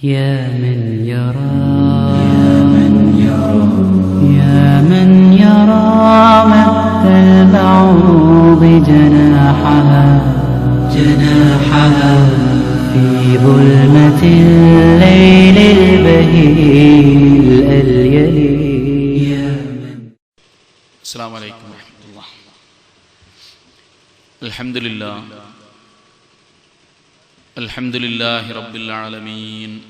يا من يرى مد البعوض جناحها في ظلمة الليل البهيم الأليل. السلام عليكم ورحمة الله. الحمد لله رب العالمين،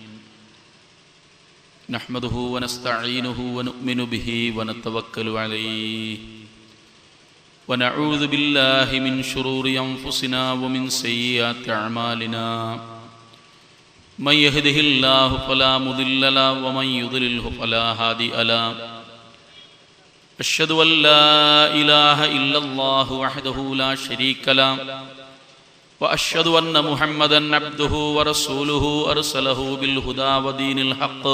نحمده ونستعينه ونؤمن به ونتوكل عليه، ونعوذ بالله من شرور أنفسنا ومن سيئات أعمالنا، من يهده الله فلا مضل له ومن يضلله فلا هادي له. أشهد أن لا إله إلا الله وحده لا شريك له، وأشهد أن محمدًا عبده ورسوله أرسله بالهدى ودين الحق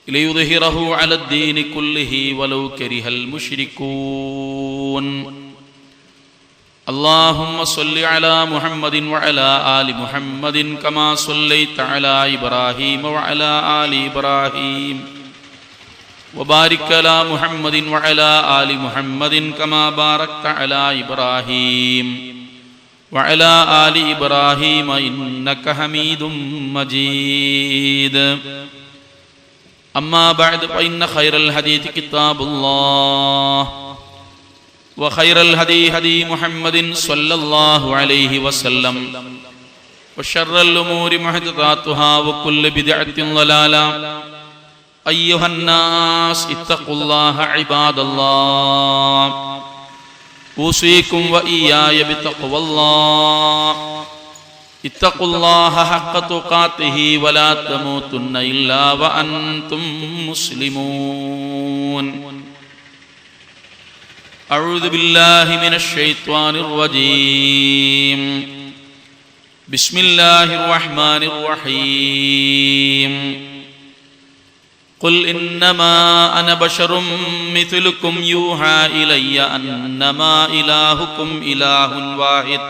ليظهره على الدين كله ولو كره المشركون. اللهم صل على محمد وعلى آل محمد كما صليت على إبراهيم وعلى آل إبراهيم، وبارك على محمد وعلى آل محمد كما باركت على إبراهيم وعلى آل إبراهيم إنك حميد مجيد. أما بعد، فإن خير الحديث كتاب الله، وخير الهدي هدي محمد صلى الله عليه وسلم، وشر الأمور محدثاتها وكل بدعة ضلالة. أيها الناس اتقوا الله عباد الله، أوصيكم وإياي بتقوى الله. اتقوا الله حق تقاته ولا تموتن إلا وأنتم مسلمون. أعوذ بالله من الشيطان الرجيم. بسم الله الرحمن الرحيم. قل إنما أنا بشر مثلكم يوحى إلي أنما إلهكم إله واحد،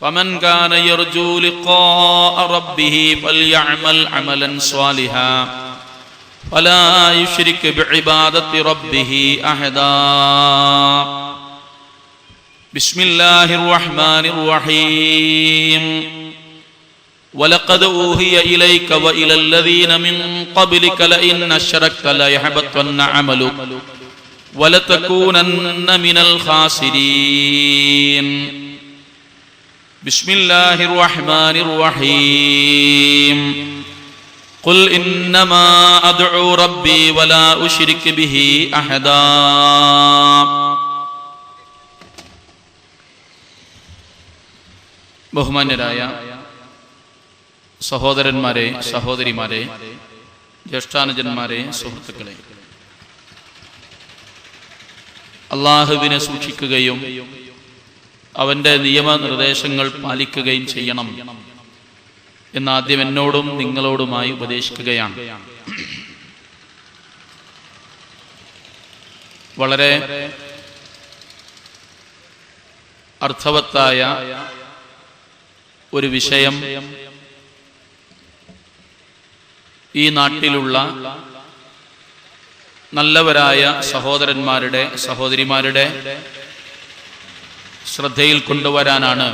فمن كان يرجو لقاء ربه فليعمل عملا صالحا ولا يشرك بعبادة ربه أحدا. بسم الله الرحمن الرحيم. ولقد أوحي إليك وإلى الذين من قبلك لئن أشركت ليحبطن عملك ولتكونن من الخاسرين. بسم الله الرحمن الرحيم. قل إنما أدعو ربي ولا أشرك به أحدا. ബഹുമാന്യരായ സഹോദരന്മാരെ, സഹോദരിമാരെ, ജ്യേഷ്ഠാനുജന്മാരെ, സുഹൃത്തുക്കളെ, അള്ളാഹുവിനെ സൂക്ഷിക്കുകയും അവന്റെ നിയമനിർദ്ദേശങ്ങൾ പാലിക്കുകയും ചെയ്യണം എന്നാദ്യം എന്നോടും നിങ്ങളോടുമായി ഉപദേശിക്കുകയാണ്. വളരെ അർത്ഥവത്തായ ഒരു വിഷയം ഈ നാട്ടിലുള്ള നല്ലവരായ സഹോദരന്മാരുടെ, സഹോദരിമാരുടെ ശ്രദ്ധയിൽ കൊണ്ടുവരാനാണ്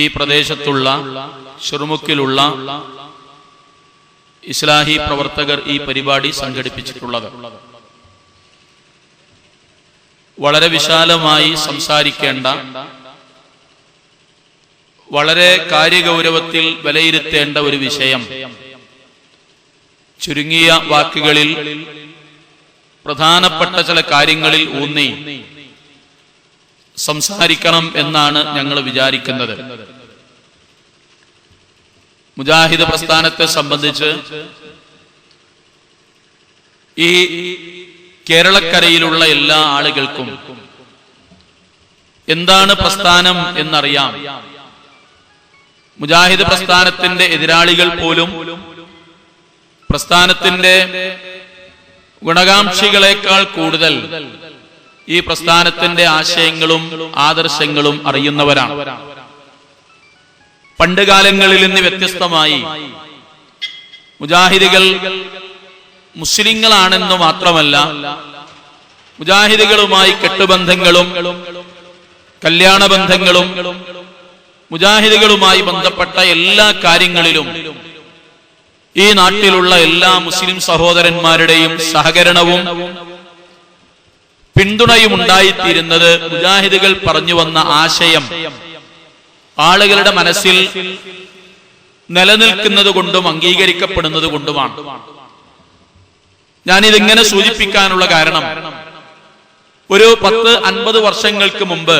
ഈ പ്രദേശത്തുള്ള ഷുർമുക്കിലുള്ള ഇസ്ലാഹി പ്രവർത്തകർ ഈ പരിപാടി സംഘടിപ്പിച്ചിട്ടുള്ളത്. വളരെ വിശാലമായി സംസാരിക്കേണ്ട, വളരെ കാര്യഗൗരവത്തിൽ വിലയിരുത്തേണ്ട ഒരു വിഷയം ചുരുങ്ങിയ വാക്കുകളിൽ പ്രധാനപ്പെട്ട ചില കാര്യങ്ങളിൽ ഊന്നി സംസാരിക്കണം എന്നാണ് ഞങ്ങൾ വിചാരിക്കുന്നത്. മുജാഹിദ് പ്രസ്ഥാനത്തെ സംബന്ധിച്ച് ഈ കേരളക്കരയിലുള്ള എല്ലാ ആളുകൾക്കും എന്താണ് പ്രസ്ഥാനം എന്നറിയാം. മുജാഹിദ് പ്രസ്ഥാനത്തിന്റെ എതിരാളികൾ പോലും പ്രസ്ഥാനത്തിന്റെ ഗുണകാംക്ഷികളെക്കാൾ കൂടുതൽ ഈ പ്രസ്ഥാനത്തിന്റെ ആശയങ്ങളും ആദർശങ്ങളും അറിയുന്നവരാണ്. പണ്ടുകാലങ്ങളിൽ നിന്ന് വ്യത്യസ്തമായി മുജാഹിദുകൾ മുസ്ലിങ്ങളാണെന്ന് മാത്രമല്ല, മുജാഹിദുകളുമായി കെട്ടുബന്ധങ്ങളും കല്യാണ ബന്ധങ്ങളും മുജാഹിദുകളുമായി ബന്ധപ്പെട്ട എല്ലാ കാര്യങ്ങളിലും ഈ നാട്ടിലുള്ള എല്ലാ മുസ്ലിം സഹോദരന്മാരുടെയും സഹകരണവും പിന്തുണയും ഉണ്ടായിത്തീരുന്നത് മുജാഹിദുകൾ പറഞ്ഞു വന്ന ആശയം ആളുകളുടെ മനസ്സിൽ നിലനിൽക്കുന്നത് കൊണ്ടും അംഗീകരിക്കപ്പെടുന്നത് കൊണ്ടുമാണ്. ഞാനിതിങ്ങനെ സൂചിപ്പിക്കാനുള്ള കാരണം, ഒരു 10-50 വർഷങ്ങൾക്ക് മുമ്പ്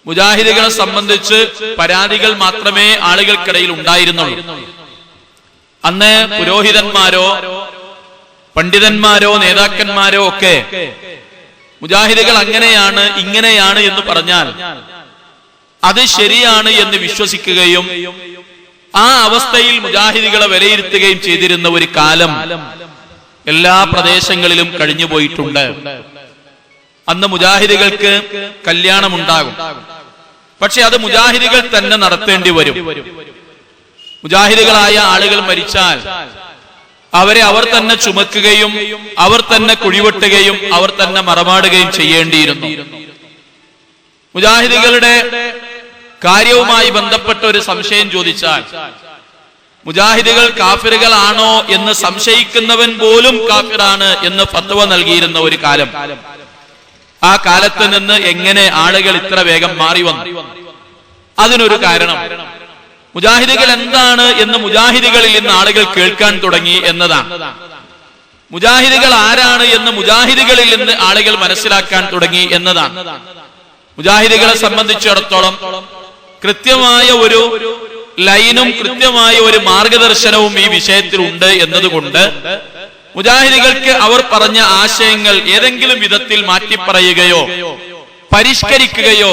മുജാഹിദുകളെ സംബന്ധിച്ച് പരാതികൾ മാത്രമേ ആളുകൾക്കിടയിൽ ഉണ്ടായിരുന്നുള്ളൂ. അന്ന് പുരോഹിതന്മാരോ പണ്ഡിതന്മാരോ നേതാക്കന്മാരോ ഒക്കെ മുജാഹിദുകൾ അങ്ങനെയാണ് ഇങ്ങനെയാണ് എന്ന് പറഞ്ഞാൽ അത് ശരിയാണ് എന്ന് വിശ്വസിക്കുകയും ആ അവസ്ഥയിൽ മുജാഹിദുകളെ വിലയിരുത്തുകയും ചെയ്തിരുന്ന ഒരു കാലം എല്ലാ പ്രദേശങ്ങളിലും കഴിഞ്ഞുപോയിട്ടുണ്ട്. അന്ന് മുജാഹിദുകൾക്ക് കല്യാണമുണ്ടാകും, പക്ഷെ അത് മുജാഹിദുകൾ തന്നെ നടത്തേണ്ടി വരും. മുജാഹിദുകളായ ആളുകൾ മരിച്ചാൽ അവരെ അവർ തന്നെ ചുമക്കുകയും അവർ തന്നെ കുഴിവെട്ടുകയും അവർ തന്നെ മറമാടുകയും ചെയ്യേണ്ടിയിരുന്നു. മുജാഹിദുകളുടെ കാര്യവുമായി ബന്ധപ്പെട്ട ഒരു സംശയം ചോദിച്ചാൽ മുജാഹിദുകൾ കാഫിറുകളാണോ എന്ന് സംശയിക്കുന്നവൻ പോലും കാഫിറാണ് എന്ന് ഫത്വ നൽകിയിരുന്ന ഒരു കാലം. ആ കാലത്ത് നിന്ന് എങ്ങനെ ആളുകൾ ഇത്ര വേഗം മാറി വന്നു? അതിനൊരു കാരണം മുജാഹിദുകൾ എന്താണ് എന്ന് മുജാഹിദുകളിൽ നിന്ന് ആളുകൾ കേൾക്കാൻ തുടങ്ങി എന്നതാണ്. മുജാഹിദുകൾ ആരാണ് എന്ന് മുജാഹിദുകളിൽ നിന്ന് ആളുകൾ മനസ്സിലാക്കാൻ തുടങ്ങി എന്നതാണ്. മുജാഹിദുകളെ സംബന്ധിച്ചിടത്തോളം കൃത്യമായ ഒരു ലൈനും കൃത്യമായ ഒരു മാർഗദർശനവും ഈ വിഷയത്തിൽ ഉണ്ട് എന്നതുകൊണ്ട് മുജാഹിദുകൾക്ക് അവർ പറഞ്ഞ ആശയങ്ങൾ ഏതെങ്കിലും വിധത്തിൽ മാറ്റിപ്പറയുകയോ പരിഷ്കരിക്കുകയോ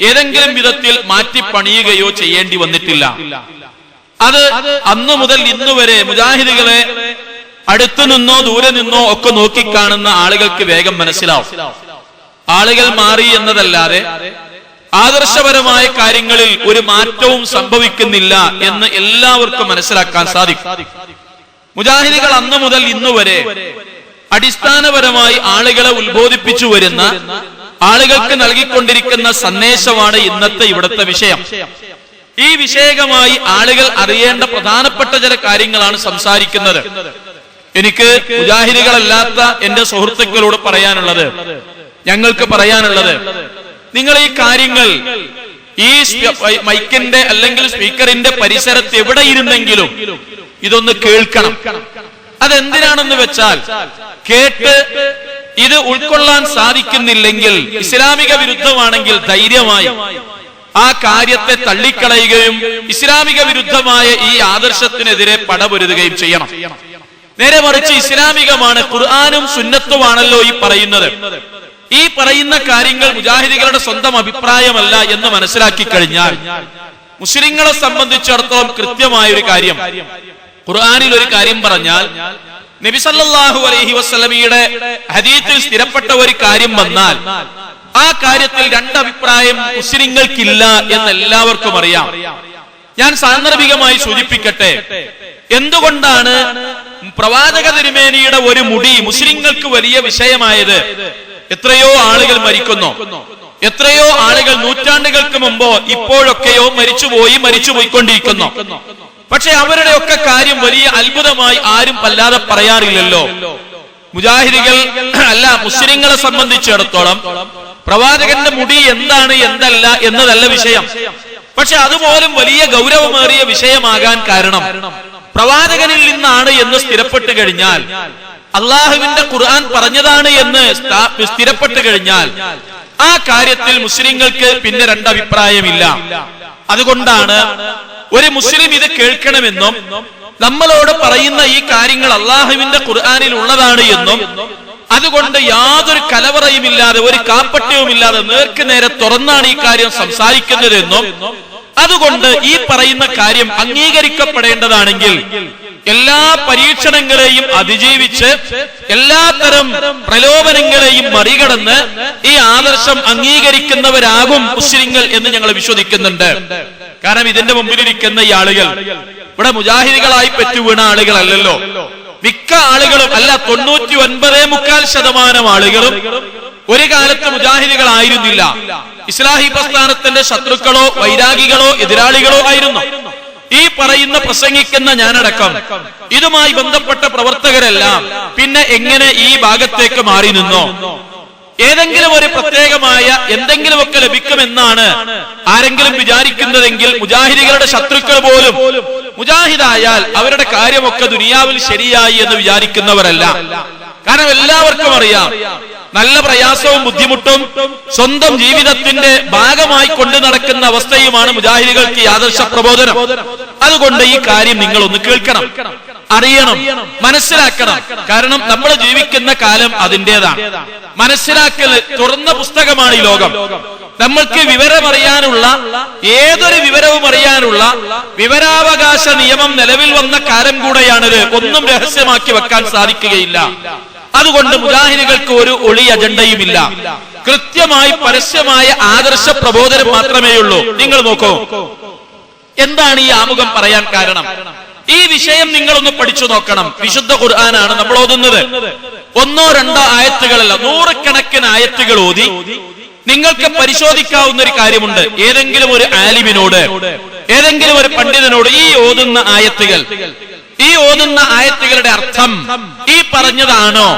ഏതെങ്കിലും വിധത്തിൽ മാറ്റിപ്പണിയുകയോ ചെയ്യേണ്ടി വന്നിട്ടില്ല. അത് അന്നു മുതൽ ഇന്നുവരെ മുജാഹിദുകളെ അടുത്തു നിന്നോ ദൂരെ നിന്നോ ഒക്കെ നോക്കിക്കാണുന്ന ആളുകൾക്ക് വേഗം മനസ്സിലാവും. ആളുകൾ മാറി എന്നതല്ലാതെ ആദർശപരമായ കാര്യങ്ങളിൽ ഒരു മാറ്റവും സംഭവിക്കുന്നില്ല എന്ന് എല്ലാവർക്കും മനസ്സിലാക്കാൻ സാധിക്കും. മുജാഹിദുകൾ അന്നു മുതൽ ഇന്നുവരെ അടിസ്ഥാനപരമായി ആളുകളെ ഉത്ബോധിപ്പിച്ചു വരുന്ന, ആളുകൾക്ക് നൽകിക്കൊണ്ടിരിക്കുന്ന സന്ദേശമാണ് ഇന്നത്തെ ഇവിടുത്തെ വിഷയം. ഈ വിഷയകമായി ആളുകൾ അറിയേണ്ട പ്രധാനപ്പെട്ട ചില കാര്യങ്ങളാണ് സംസാരിക്കുന്നത്. എനിക്ക് മുജാഹിദുകളല്ലാത്ത എന്റെ സുഹൃത്തുക്കളോട് പറയാനുള്ളത്, ഞങ്ങൾക്ക് പറയാനുള്ളത്, നിങ്ങൾ ഈ കാര്യങ്ങൾ ഈ മൈക്കിന്റെ അല്ലെങ്കിൽ സ്പീക്കറിന്റെ പരിസരത്ത് എവിടെ ഇരുന്നെങ്കിലും ഇതൊന്ന് കേൾക്കണം. അതെന്തിനാണെന്ന് വെച്ചാൽ കേട്ട് ഇത് ഉൾക്കൊള്ളാൻ സാധിക്കുന്നില്ലെങ്കിൽ, ഇസ്ലാമിക വിരുദ്ധമാണെങ്കിൽ ധൈര്യമായി ആ കാര്യത്തെ തള്ളിക്കളയുകയും ഇസ്ലാമിക വിരുദ്ധമായ ഈ ആദർശത്തിനെതിരെ പടപൊരുതുകയും ചെയ്യണം. നേരെ മറിച്ച് ഇസ്ലാമികമാണ്, ഖുർആനും സുന്നത്തുമാണല്ലോ ഈ പറയുന്നത്. ഈ പറയുന്ന കാര്യങ്ങൾ മുജാഹിദുകളുടെ സ്വന്തം അഭിപ്രായമല്ല എന്ന് മനസ്സിലാക്കി കഴിഞ്ഞാൽ മുസ്ലിങ്ങളെ സംബന്ധിച്ചിടത്തോളം കൃത്യമായ ഒരു കാര്യം, ഖുർആനിൽ ഒരു കാര്യം പറഞ്ഞാൽ നബി സല്ലല്ലാഹു അലൈഹി വസല്ലമയുടെ ഹദീസിൽ സ്ഥിരപ്പെട്ട ഒരു കാര്യം വന്നാൽ ആ കാര്യത്തിൽ രണ്ടഭിപ്രായം മുസ്ലിങ്ങൾക്കില്ല എന്ന് എല്ലാവർക്കും അറിയാം. ഞാൻ സാന്ദർഭികമായി സൂചിപ്പിക്കട്ടെ, എന്തുകൊണ്ടാണ് പ്രവാചക തിരുമേനിയുടെ ഒരു മുടി മുസ്ലിങ്ങൾക്ക് വലിയ വിഷയമായത്? എത്രയോ ആളുകൾ മരിക്കുന്നു, എത്രയോ ആളുകൾ നൂറ്റാണ്ടുകൾക്ക് മുമ്പോ ഇപ്പോഴൊക്കെയോ മരിച്ചുപോയിക്കൊണ്ടിരിക്കുന്നു. പക്ഷെ അവരുടെ ഒക്കെ കാര്യം വലിയ അത്ഭുതമായി ആരും വല്ലാതെ പറയാറില്ലല്ലോ. മുജാഹിദുകൾ അല്ല, മുസ്ലിങ്ങളെ സംബന്ധിച്ചിടത്തോളം പ്രവാചകന്റെ മുടി എന്താണ് എന്തല്ല എന്നതല്ല വിഷയം. പക്ഷെ അതുപോലും വലിയ ഗൗരവമേറിയ വിഷയമാകാൻ കാരണം പ്രവാചകനിൽ നിന്നാണ് എന്ന് സ്ഥിരപ്പെട്ടു കഴിഞ്ഞാൽ, അള്ളാഹുവിന്റെ ഖുർആൻ പറഞ്ഞതാണ് എന്ന് സ്ഥിരപ്പെട്ടു കഴിഞ്ഞാൽ ആ കാര്യത്തിൽ മുസ്ലിങ്ങൾക്ക് പിന്നെ രണ്ടഭിപ്രായമില്ല. അതുകൊണ്ടാണ് ഒരു മുസ്ലിം ഇത് കേൾക്കണമെന്നും നമ്മളോട് പറയുന്ന ഈ കാര്യങ്ങൾ അള്ളാഹുവിന്റെ ഖുർആനിൽ ഉള്ളതാണ് എന്നും അതുകൊണ്ട് യാതൊരു കലവറയുമില്ലാതെ ഒരു കാപ്പട്യവുമില്ലാതെ നേർക്ക് നേരെ തുറന്നാണ് ഈ കാര്യം സംസാരിക്കുന്നതെന്നും അതുകൊണ്ട് ഈ പറയുന്ന കാര്യം അംഗീകരിക്കപ്പെടേണ്ടതാണെങ്കിൽ എല്ലാ പരീക്ഷണങ്ങളെയും അതിജീവിച്ച് എല്ലാത്തരം പ്രലോഭനങ്ങളെയും മറികടന്ന് ഈ ആദർശം അംഗീകരിക്കുന്നവരാകും മുസ്ലിങ്ങൾ എന്ന് ഞങ്ങൾ വിശ്വസിക്കുന്നുണ്ട്. കാരണം ഇതിന്റെ മുമ്പിലിരിക്കുന്ന ഈ ആളുകൾ ഇവിടെ മുജാഹിദികളായി പെറ്റുവീണ ആളുകളല്ലല്ലോ. മിക്ക ആളുകളും അല്ല, 99.4% ആളുകളും ഒരു കാലത്ത് മുജാഹിദികളായിരുന്നില്ല. ഇസ്ലാഹി പ്രസ്ഥാനത്തിന്റെ ശത്രുക്കളോ വൈരാഗികളോ എതിരാളികളോ ആയിരുന്നു. ഈ പറയുന്ന പ്രസംഗിക്കുന്ന ഞാനടക്കം ഇതുമായി ബന്ധപ്പെട്ട പ്രവർത്തകരെല്ലാം പിന്നെ എങ്ങനെ ഈ ഭാഗത്തേക്ക് മാറി നിന്നോ? ഏതെങ്കിലും ഒരു പ്രത്യേകമായ എന്തെങ്കിലുമൊക്കെ ലഭിക്കുമെന്നാണ് ആരെങ്കിലും വിചാരിക്കുന്നതെങ്കിൽ മുജാഹിദികളുടെ ശത്രുക്കൾ പോലും മുജാഹിദായാൽ അവരുടെ കാര്യമൊക്കെ ദുനിയാവിൽ ശരിയായി എന്ന് വിചാരിക്കുന്നവരല്ല. കാരണം എല്ലാവർക്കും അറിയാം, നല്ല പ്രയാസവും ബുദ്ധിമുട്ടും സ്വന്തം ജീവിതത്തിന്റെ ഭാഗമായി കൊണ്ടു നടക്കുന്ന അവസ്ഥയുമാണ് മുജാഹിദികൾക്ക് ഈ ആദർശ പ്രബോധനം. അതുകൊണ്ട് ഈ കാര്യം നിങ്ങൾ ഒന്ന് കേൾക്കണം, അറിയണം, മനസ്സിലാക്കണം. കാരണം നമ്മൾ ജീവിക്കുന്ന കാലം അതിൻ്റെതാണ്. മനസ്സിലാക്കൽ തുറന്ന പുസ്തകമാണ് ഈ ലോകം. നമ്മൾക്ക് വിവരമറിയാനുള്ള, ഏതൊരു വിവരവും അറിയാനുള്ള വിവരാവകാശ നിയമം നിലവിൽ വന്ന കാലം കൂടെയാണിത്. ഒന്നും രഹസ്യമാക്കി വെക്കാൻ സാധിക്കുകയില്ല. അതുകൊണ്ട് മുജാഹിദികൾക്ക് ഒരു ഒളി അജണ്ടയുമില്ല. കൃത്യമായി പരസ്യമായ ആദർശ പ്രബോധനം മാത്രമേ ഉള്ളൂ. നിങ്ങൾ നോക്കൂ, എന്താണ് ഈ ആമുഖം പറയാൻ കാരണം? ഈ വിഷയം നിങ്ങളൊന്ന് പഠിച്ചു നോക്കണം. വിശുദ്ധ ഖുർആനാണ് നമ്മൾ ഓതുന്നത്. 1-2 ആയത്തുകളല്ല, 100 ആയത്തുകൾ ഓതി നിങ്ങൾക്ക് പരിശോധിക്കാവുന്ന ഒരു കാര്യമുണ്ട്. ഏതെങ്കിലും ഒരു ആലിമിനോട്, ഏതെങ്കിലും ഒരു പണ്ഡിതനോട് ഈ ഓതുന്ന ആയത്തുകളുടെ അർത്ഥം ഈ പറഞ്ഞതാണോ,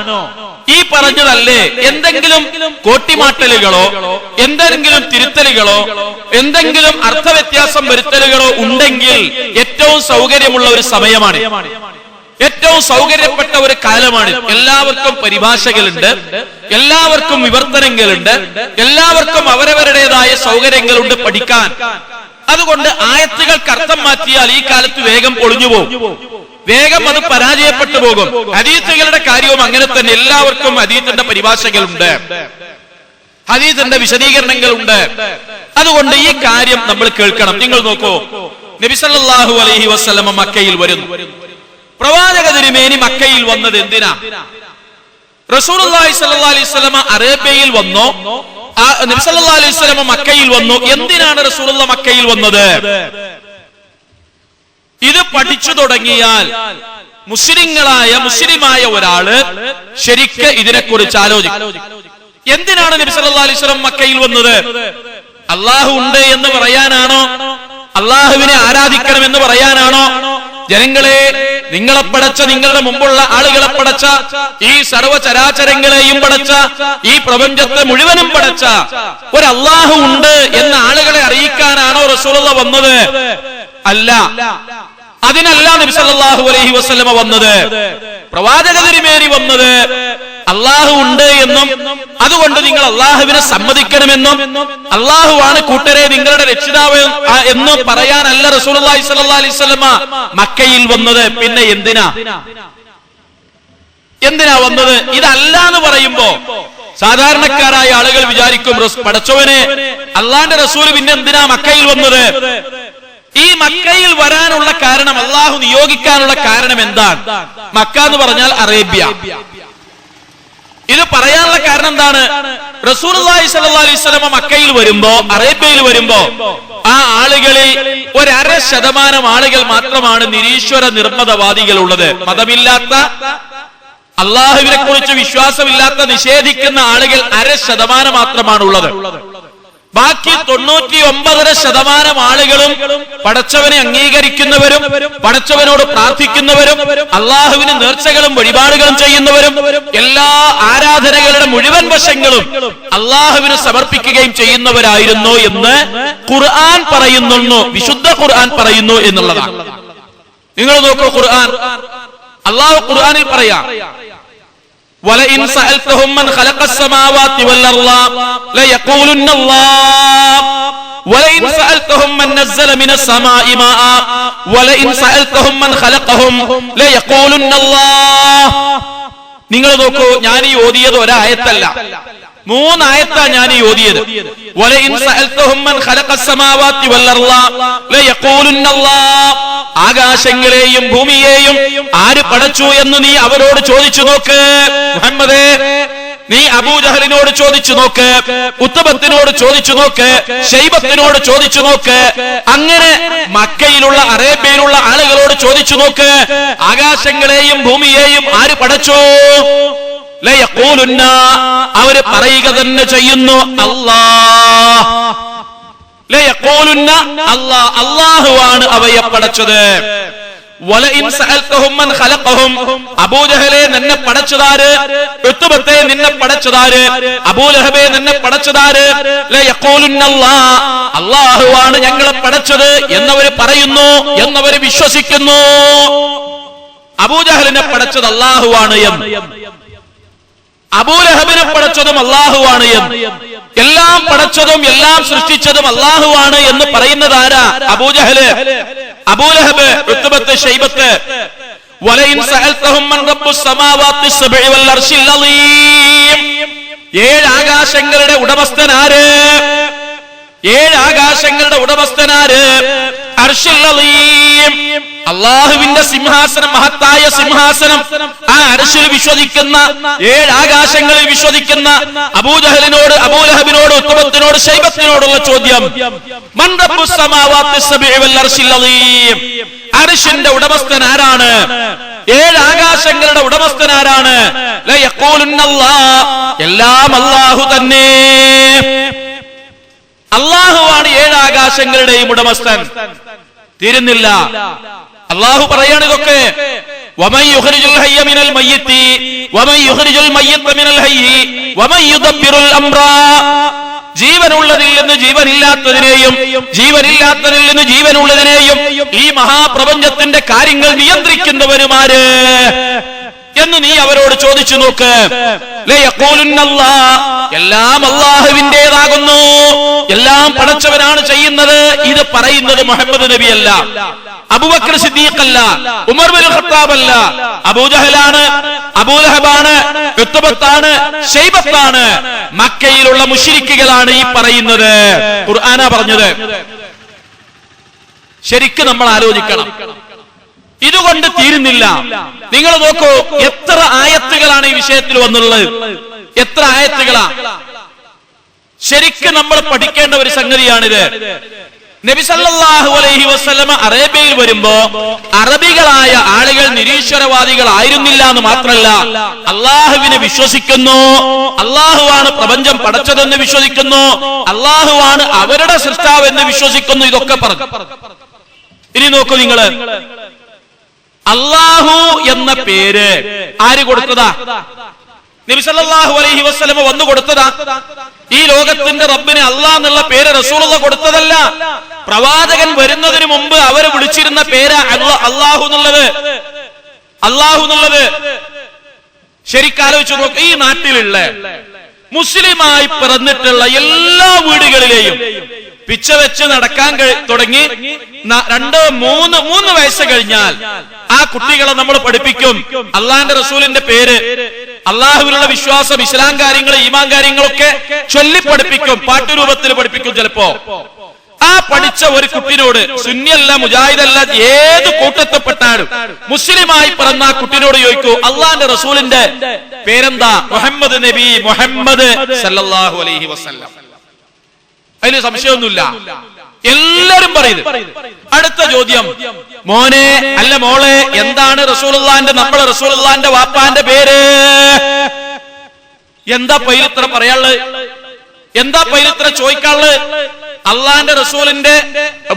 ഈ പറഞ്ഞതല്ലേ, എന്തെങ്കിലും കോട്ടിമാട്ടലുകളോ എന്തെങ്കിലും തിരുത്തലുകളോ എന്തെങ്കിലും അർത്ഥവ്യത്യാസം വരുത്തലുകളോ ഉണ്ടെങ്കിൽ ഏറ്റവും സൗകര്യമുള്ള ഒരു സമയമാണ്, ഏറ്റവും സൗകര്യപ്പെട്ട ഒരു കാലമാണ്. എല്ലാവർക്കും പരിഭാഷകളുണ്ട്, എല്ലാവർക്കും വിവർത്തനങ്ങളുണ്ട്, എല്ലാവർക്കും അവരവരുടേതായ സൗകര്യങ്ങളുണ്ട് പഠിക്കാൻ. അതുകൊണ്ട് ആയത്തുകൾക്ക് അർത്ഥം മാറ്റിയാൽ ഈ കാലത്ത് വേഗം പൊളിഞ്ഞു പോകും, വേഗം അത് പരാജയപ്പെട്ടു പോകും. ഹദീസുകളുടെ കാര്യവും അങ്ങനെ തന്നെ. എല്ലാവർക്കും ഹദീസിന്റെ പരിഭാഷകളുണ്ട്, ഹദീസിന്റെ വിശദീകരണങ്ങളുണ്ട്. അതുകൊണ്ട് ഈ കാര്യം നമ്മൾ കേൾക്കണം. നിങ്ങൾ നോക്കൂ, നബി സല്ലല്ലാഹു അലൈഹി വസല്ലം മക്കയിൽ വരുന്നു. പ്രവാചക തിരുമേനി മക്കയിൽ വന്നത് എന്തിനാ? റസൂലുള്ളാഹി സ്വല്ലല്ലാഹു അലൈഹി വസല്ലം അറേബ്യയിൽ വന്നോ? നബി സല്ലല്ലാഹു അലൈഹി വസല്ലം മക്കയിൽ വന്നു. എന്തിനാണ് റസൂലുള്ള മക്കയിൽ വന്നത്? ഇത് പഠിച്ചു തുടങ്ങിയാൽ മുസ്ലിമായ ഒരാള് ശരിക്ക് ഇതിനെക്കുറിച്ച് ആലോചിക്കും. എന്തിനാണ് നബി സല്ലല്ലാഹു അലൈഹി വസല്ലം മക്കയിൽ വന്നത്? അല്ലാഹു ഉണ്ട് എന്ന് പറയാനാണോ? അല്ലാഹുവിനെ ആരാധിക്കണം എന്ന് പറയാനാണോ? ജനങ്ങളെ, നിങ്ങളെ പടച്ച, നിങ്ങളുടെ മുമ്പുള്ള ആളുകളെ പടച്ച, ഈ സർവചരാചരങ്ങളെയും പടച്ച, ഈ പ്രപഞ്ചത്തെ മുഴുവനും പടച്ച ഒരു അല്ലാഹു ഉണ്ട് എന്ന ആളുകളെ അറിയിക്കാനാണോ റസൂലുള്ളാഹി വന്നത്? അല്ല, അതിനല്ല നബി സല്ലല്ലാഹു അലൈഹി വസല്ലമ വന്നത്. പ്രവാചക തിരുമേനി വന്നത് അല്ലാഹു ഉണ്ട് എന്നും അതുകൊണ്ട് നിങ്ങൾ അല്ലാഹുവിനെ സമ്മതിക്കണമെന്നും അല്ലാഹുവാണ് കൂട്ടരെ നിങ്ങളുടെ രക്ഷിതാവ് എന്നും പറയാനല്ല റസൂലുള്ളാഹി സ്വല്ലല്ലാഹു അലൈഹി വസല്ലമ മക്കയിൽ വന്നത്. പിന്നെ എന്തിനാ വന്നത്? ഇതല്ല എന്ന് പറയുമ്പോ സാധാരണക്കാരായ ആളുകൾ വിചാരിക്കും, പടച്ചവനെ, അല്ലാഹുവിന്റെ റസൂൽ പിന്നെ എന്തിനാ മക്കയിൽ വന്നത്? ഈ മക്കയിൽ വരാനുള്ള കാരണം, അല്ലാഹു നിയോഗിക്കാനുള്ള കാരണം എന്താണ്? മക്ക എന്ന് പറഞ്ഞാൽ അറേബ്യ. ഇത് പറയാനുള്ള കാരണം എന്താണ്? റസൂലുള്ളാഹി സ്വല്ലല്ലാഹു അലൈഹി വസല്ലം മക്കയിൽ വരുമ്പോ, അറേബ്യയിൽ വരുമ്പോ ആ ആളുകളിൽ 1.5% ആളുകൾ മാത്രമാണ് നിരീശ്വര നിർമ്മതവാദികൾ ഉള്ളത്. മതമില്ലാത്ത, അല്ലാഹുവിനെ കുറിച്ച് വിശ്വാസമില്ലാത്ത, നിഷേധിക്കുന്ന ആളുകൾ 0.5% മാത്രമാണ് ഉള്ളത്. ബാക്കി 99% ആളുകളും പടച്ചവനെ അംഗീകരിക്കുന്നവരും പടച്ചവനോട് പ്രാർത്ഥിക്കുന്നവരും അള്ളാഹുവിന് നേർച്ചകളും വഴിപാടുകളും ചെയ്യുന്നവരും എല്ലാ ആരാധനകളുടെ മുഴുവൻ വശങ്ങളും അള്ളാഹുവിന് സമർപ്പിക്കുകയും ചെയ്യുന്നവരായിരുന്നു എന്ന് ഖുർആൻ പറയുന്നു, വിശുദ്ധ ഖുർആൻ പറയുന്നു എന്നുള്ളതാണ്. നിങ്ങൾ നോക്കൂ, ഖുർആൻ, അള്ളാഹു ഖുർആനിൽ പറയാം, وَلَئِنْ سَأَلْتَهُمْ مَنْ خَلَقَ السَّمَاوَاتِ وَالْأَرْضَ لَيَقُولُنَّ اللَّهُ وَلَئِنْ سَأَلْتَهُمْ مَنْ نَزَّلَ مِنَ السَّمَاءِ مَاءً وَلَئِنْ سَأَلْتَهُمْ مَنْ خَلَقَهُمْ لَيَقُولُنَّ اللَّهُ. നിങ്ങൾ നോക്കൂ, ഞാൻ ഈ ഓതിയത് ഒരായത്തല്ല, 3 ആയത്താണ് ഞാൻ ഈ ഓതിയത്. വലഇൻ സഅൽതഹും മൻ ഖലഖസ് സമാവാതി വൽ അർള ലയഖൂലുന്ന അല്ലാഹ്. ആകാശങ്ങളെയും ഭൂമിയെയും ആര് പടച്ചു എന്ന് നീ അവരോട് ചോദിച്ചു നോക്ക് മുഹമ്മദേ. നീ അബൂജഹലിനോട് ചോദിച്ചു നോക്ക്, ഉത്ബത്തിനോട് ചോദിച്ചു നോക്ക്, ശൈബത്തിനോട് ചോദിച്ചു നോക്ക്, അങ്ങനെ മക്കയിലുള്ള അറേബ്യയിലുള്ള ആളുകളോട് ചോദിച്ചു നോക്ക്, ആകാശങ്ങളെയും ഭൂമിയെയും ആര് പടച്ചു? ലയഖൂലുന്ന, അവര് പറയുക തന്നെ ചെയ്യുന്നു അല്ലാഹ്. ലയഖൂലുന്ന അല്ലാഹ്, അല്ലാഹുവാണ് അവയെ പടച്ചത്. വലഇൻ സഅൽതഹും മൻ ഖലഖഹും, അബൂജഹലെ നിന്നെ പടച്ചതാര്? ഉത്ബത്തെ നിന്നെ പടച്ചതാര്? അബൂലഹബെ നിന്നെ പടച്ചതാര്? ലയഖൂലുന്ന അല്ലാഹ്, അല്ലാഹുവാണ് ഞങ്ങളെ പടച്ചത് എന്നവര് പറയുന്നു, എന്നവര് വിശ്വസിക്കുന്നു. അബൂജഹലിനെ പടച്ചത് അല്ലാഹുവാണ് എന്ന്, അബൂലഹബിനെ പടച്ചതും അല്ലാഹുവാണ് എന്ന്, എല്ലാം പടച്ചതും എല്ലാം സൃഷ്ടിച്ചതും അല്ലാഹുവാണ് എന്ന് പറയുന്നത് ആരാ? അബൂജഹല്, അബൂലഹബ്, ഉത്ബത്ത്, ശൈബത്ത്. വലഇൻ സഅൽതഹും മൻ റബ്ബുസ് സമാവാത്തി സബ്ഇ വൽ അർശിൽ അളീം, 7 ആകാശങ്ങളുടെ ഉടമസ്ഥൻ ആര്? 7 ആകാശങ്ങളുടെ ഉടമസ്ഥൻ ആര്? അർശിൽ അളീം, അല്ലാഹുവിന്റെ സിംഹാസനം, മഹത്തായ സിംഹാസനം. ആ അർശിൽ വിശ്വസിക്കുന്ന, 7 ആകാശങ്ങളിൽ വിശ്വസിക്കുന്ന അബൂജഹലിനോട്, അബൂലഹബിനോട്, ഉത്ബത്തിനോട്, ശൈബത്തിനോടുള്ള ചോദ്യം, മൻ റബ്ബുസ് സമാവാത്തി സബ്ഇ വൽ അർശിൽ അളീം, അർശിന്റെ ഉടമസ്ഥൻ ആരാണ്? 7 ആകാശങ്ങളുടെ ഉടമസ്ഥൻ ആരാണ്? ലയഖൂലുന്ന അല്ലാഹ്, എല്ലാം അല്ലാഹു തന്നെ. അല്ലാഹുവാണ് 7 ആകാശങ്ങളുടെയും ഉടമസ്ഥൻ. തീരുന്നില്ല, അല്ലാഹു പറയാണ് ഇതൊക്കെ. വമൻ യുഖ്രിജുൽ ഹയ്യ മിനൽ മയ്യിത്തി വമൻ യുഖ്രിജുൽ മയ്യിത്ത മിനൽ ഹയ്യി വമൻ യുദബ്ബിറുൽ അംറ, ജീവനുള്ളതിൽ നിന്ന് ജീവനില്ലാത്തതിനെയും ജീവനില്ലാത്തതിൽ നിന്ന് ജീവനുള്ളതിനെയും ഈ മഹാപ്രപഞ്ചത്തിന്റെ കാര്യങ്ങൾ നിയന്ത്രിക്കുന്നവരുമാര് എന്ന് നീ അവരോട് ചോദിച്ചു നോക്ക്. ലയഖൂലുന്ന അല്ലാഹ്, എല്ലാം അല്ലാഹുവിന്റേതാകുന്നു, എല്ലാം പടച്ചവനാണ് ചെയ്യുന്നത്. ഇത് പറയുന്നത് മുഹമ്മദ് നബിയല്ല, അബൂബക്കർ സിദ്ദീഖ് അല്ല, ഉമർ ബിൻ ഖത്താബ് അല്ല, അബൂജഹലാണ്, അബൂലഹബാണ്, ഉത്ബത്താണ്, ശൈബത്താണ്, മക്കയിലുള്ള മുശ്രിക്കുകളാണ് ഈ പറയുന്നത്. ഖുർആനാ പറഞ്ഞത്. ശരിക്കും നമ്മൾ ആലോചിക്കണം. ഇതുകൊണ്ട് തീരുന്നില്ല. നിങ്ങൾ നോക്കൂ, എത്ര ആയത്തുകളാണ് ഈ വിഷയത്തിൽ വന്നുള്ളത്? എത്ര ആയത്തുകളാ? ശരിക്കും നമ്മൾ പഠിക്കേണ്ട ഒരു സംഗതിയാണിത്. നബി സല്ലല്ലാഹു അലൈഹി വസല്ലമ അറേബ്യയിൽ വരുമ്പോ അറബികളായ ആളുകൾ നിരീശ്വരവാദികളായിരുന്നില്ല എന്ന് മാത്രമല്ല, അള്ളാഹുവിനെ വിശ്വസിക്കുന്നു, അള്ളാഹുവാണ് പ്രപഞ്ചം പടച്ചതെന്ന് വിശ്വസിക്കുന്നു, അള്ളാഹുവാണ് അവരുടെ സൃഷ്ടാവ് എന്ന് വിശ്വസിക്കുന്നു. ഇതൊക്കെ പറഞ്ഞു. ഇനി നോക്കൂ നിങ്ങള്, അല്ലാഹു എന്ന പേര് ആര് കൊടുത്തതാ? നബി സല്ലല്ലാഹു അലൈഹി വസല്ലമ വന്നു കൊടുത്തതാ. ഈ ലോകത്തിന്റെ റബ്ബിന് അല്ലാഹ് എന്നുള്ള പേര് റസൂലുള്ളാഹ് കൊടുത്തതല്ല. പ്രവാചകൻ വരുന്നതിന് മുമ്പ് അവർ വിളിച്ചിരുന്ന പേര് അല്ലാഹു എന്നുള്ളത്. അല്ലാഹു എന്നുള്ളത് ശരിക്കാലോചിച്ചു നോക്ക്. ഈ നാട്ടിലുള്ള മുസ്ലിമായി പിറന്നിട്ടുള്ള എല്ലാ വീടുകളിലെയും പിച്ച വെച്ച് നടക്കാൻ തുടങ്ങി 2-3 വയസ്സ് കഴിഞ്ഞാൽ ആ കുട്ടികളെ നമ്മൾ പഠിപ്പിക്കും അള്ളാന്റെ റസൂലിന്റെ പേര്, അള്ളാഹുവിലുള്ള വിശ്വാസം, ഇസ്ലാം കാര്യങ്ങൾ, ഈമാൻ കാര്യങ്ങളൊക്കെ ചൊല്ലി പഠിപ്പിക്കും, പാട്ടുരൂപത്തിൽ പഠിപ്പിക്കും. ചിലപ്പോ ആ പഠിച്ച ഒരു കുട്ടിനോട്, സുന്നിയല്ല മുജാഹിദല്ല ഏത് കൂട്ടത്തിൽപ്പെട്ടാലും മുസ്ലിമായി പിറന്ന ആ കുട്ടിനോട് ചോദിക്കൂ, അള്ളാന്റെ റസൂലിന്റെ പേരെന്താ? മുഹമ്മദ് നബി, മുഹമ്മദ് സല്ലല്ലാഹു അലൈഹി വസല്ലം. അതിന് സംശയമൊന്നുമില്ല, എല്ലാരും പറയുന്നു. അടുത്ത ചോദ്യം, മോനെ അല്ല മോളെ, എന്താണ് റസൂലുള്ളാന്റെ, നമ്മളെ റസൂലുള്ളാന്റെ വാപ്പാന്റെ പേര്? എന്താ പൈലിത്ര പറയാനുള്ളത്? എന്താ പൈലിത്ര ചോദിക്കാനുള്ളത്? അള്ളാന്റെ റസൂലിന്റെ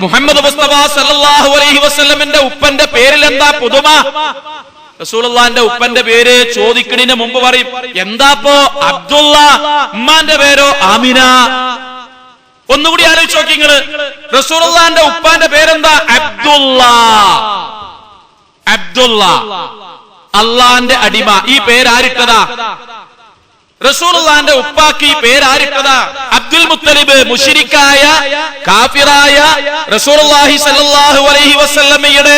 മുഹമ്മദ് മുസ്തഫ സല്ലല്ലാഹു അലൈഹി വസല്ലമിന്റെ ഉപ്പന്റെ പേരിൽ എന്താ പുതുമ? റസൂലുള്ളാന്റെ ഉപ്പന്റെ പേര് ചോദിക്കണിന് മുമ്പ് പറയും എന്താപ്പോ അബ്ദുള്ള, ഉമ്മാന്റെ പേരോ ആമിന. ഒന്നുകൂടി ആലോചിച്ച് നോക്കി നിങ്ങള്, റസൂലുള്ളാന്റെ ഉപ്പാന്റെ പേരെന്താ? അബ്ദുള്ള. അബ്ദുള്ള, അള്ളാന്റെ അടിമ. ഈ പേരാരിട്ടതാ? റസൂലുള്ളാന്റെ ഉപ്പാക്ക് ഈ പേരാരിട്ടതാ? അബ്ദുൽ മുത്തലിബ്, മുശ്രിക്കായ കാഫിറായ റസൂലുള്ളാഹി സ്വല്ലല്ലാഹു അലൈഹി വസല്ലമയുടെ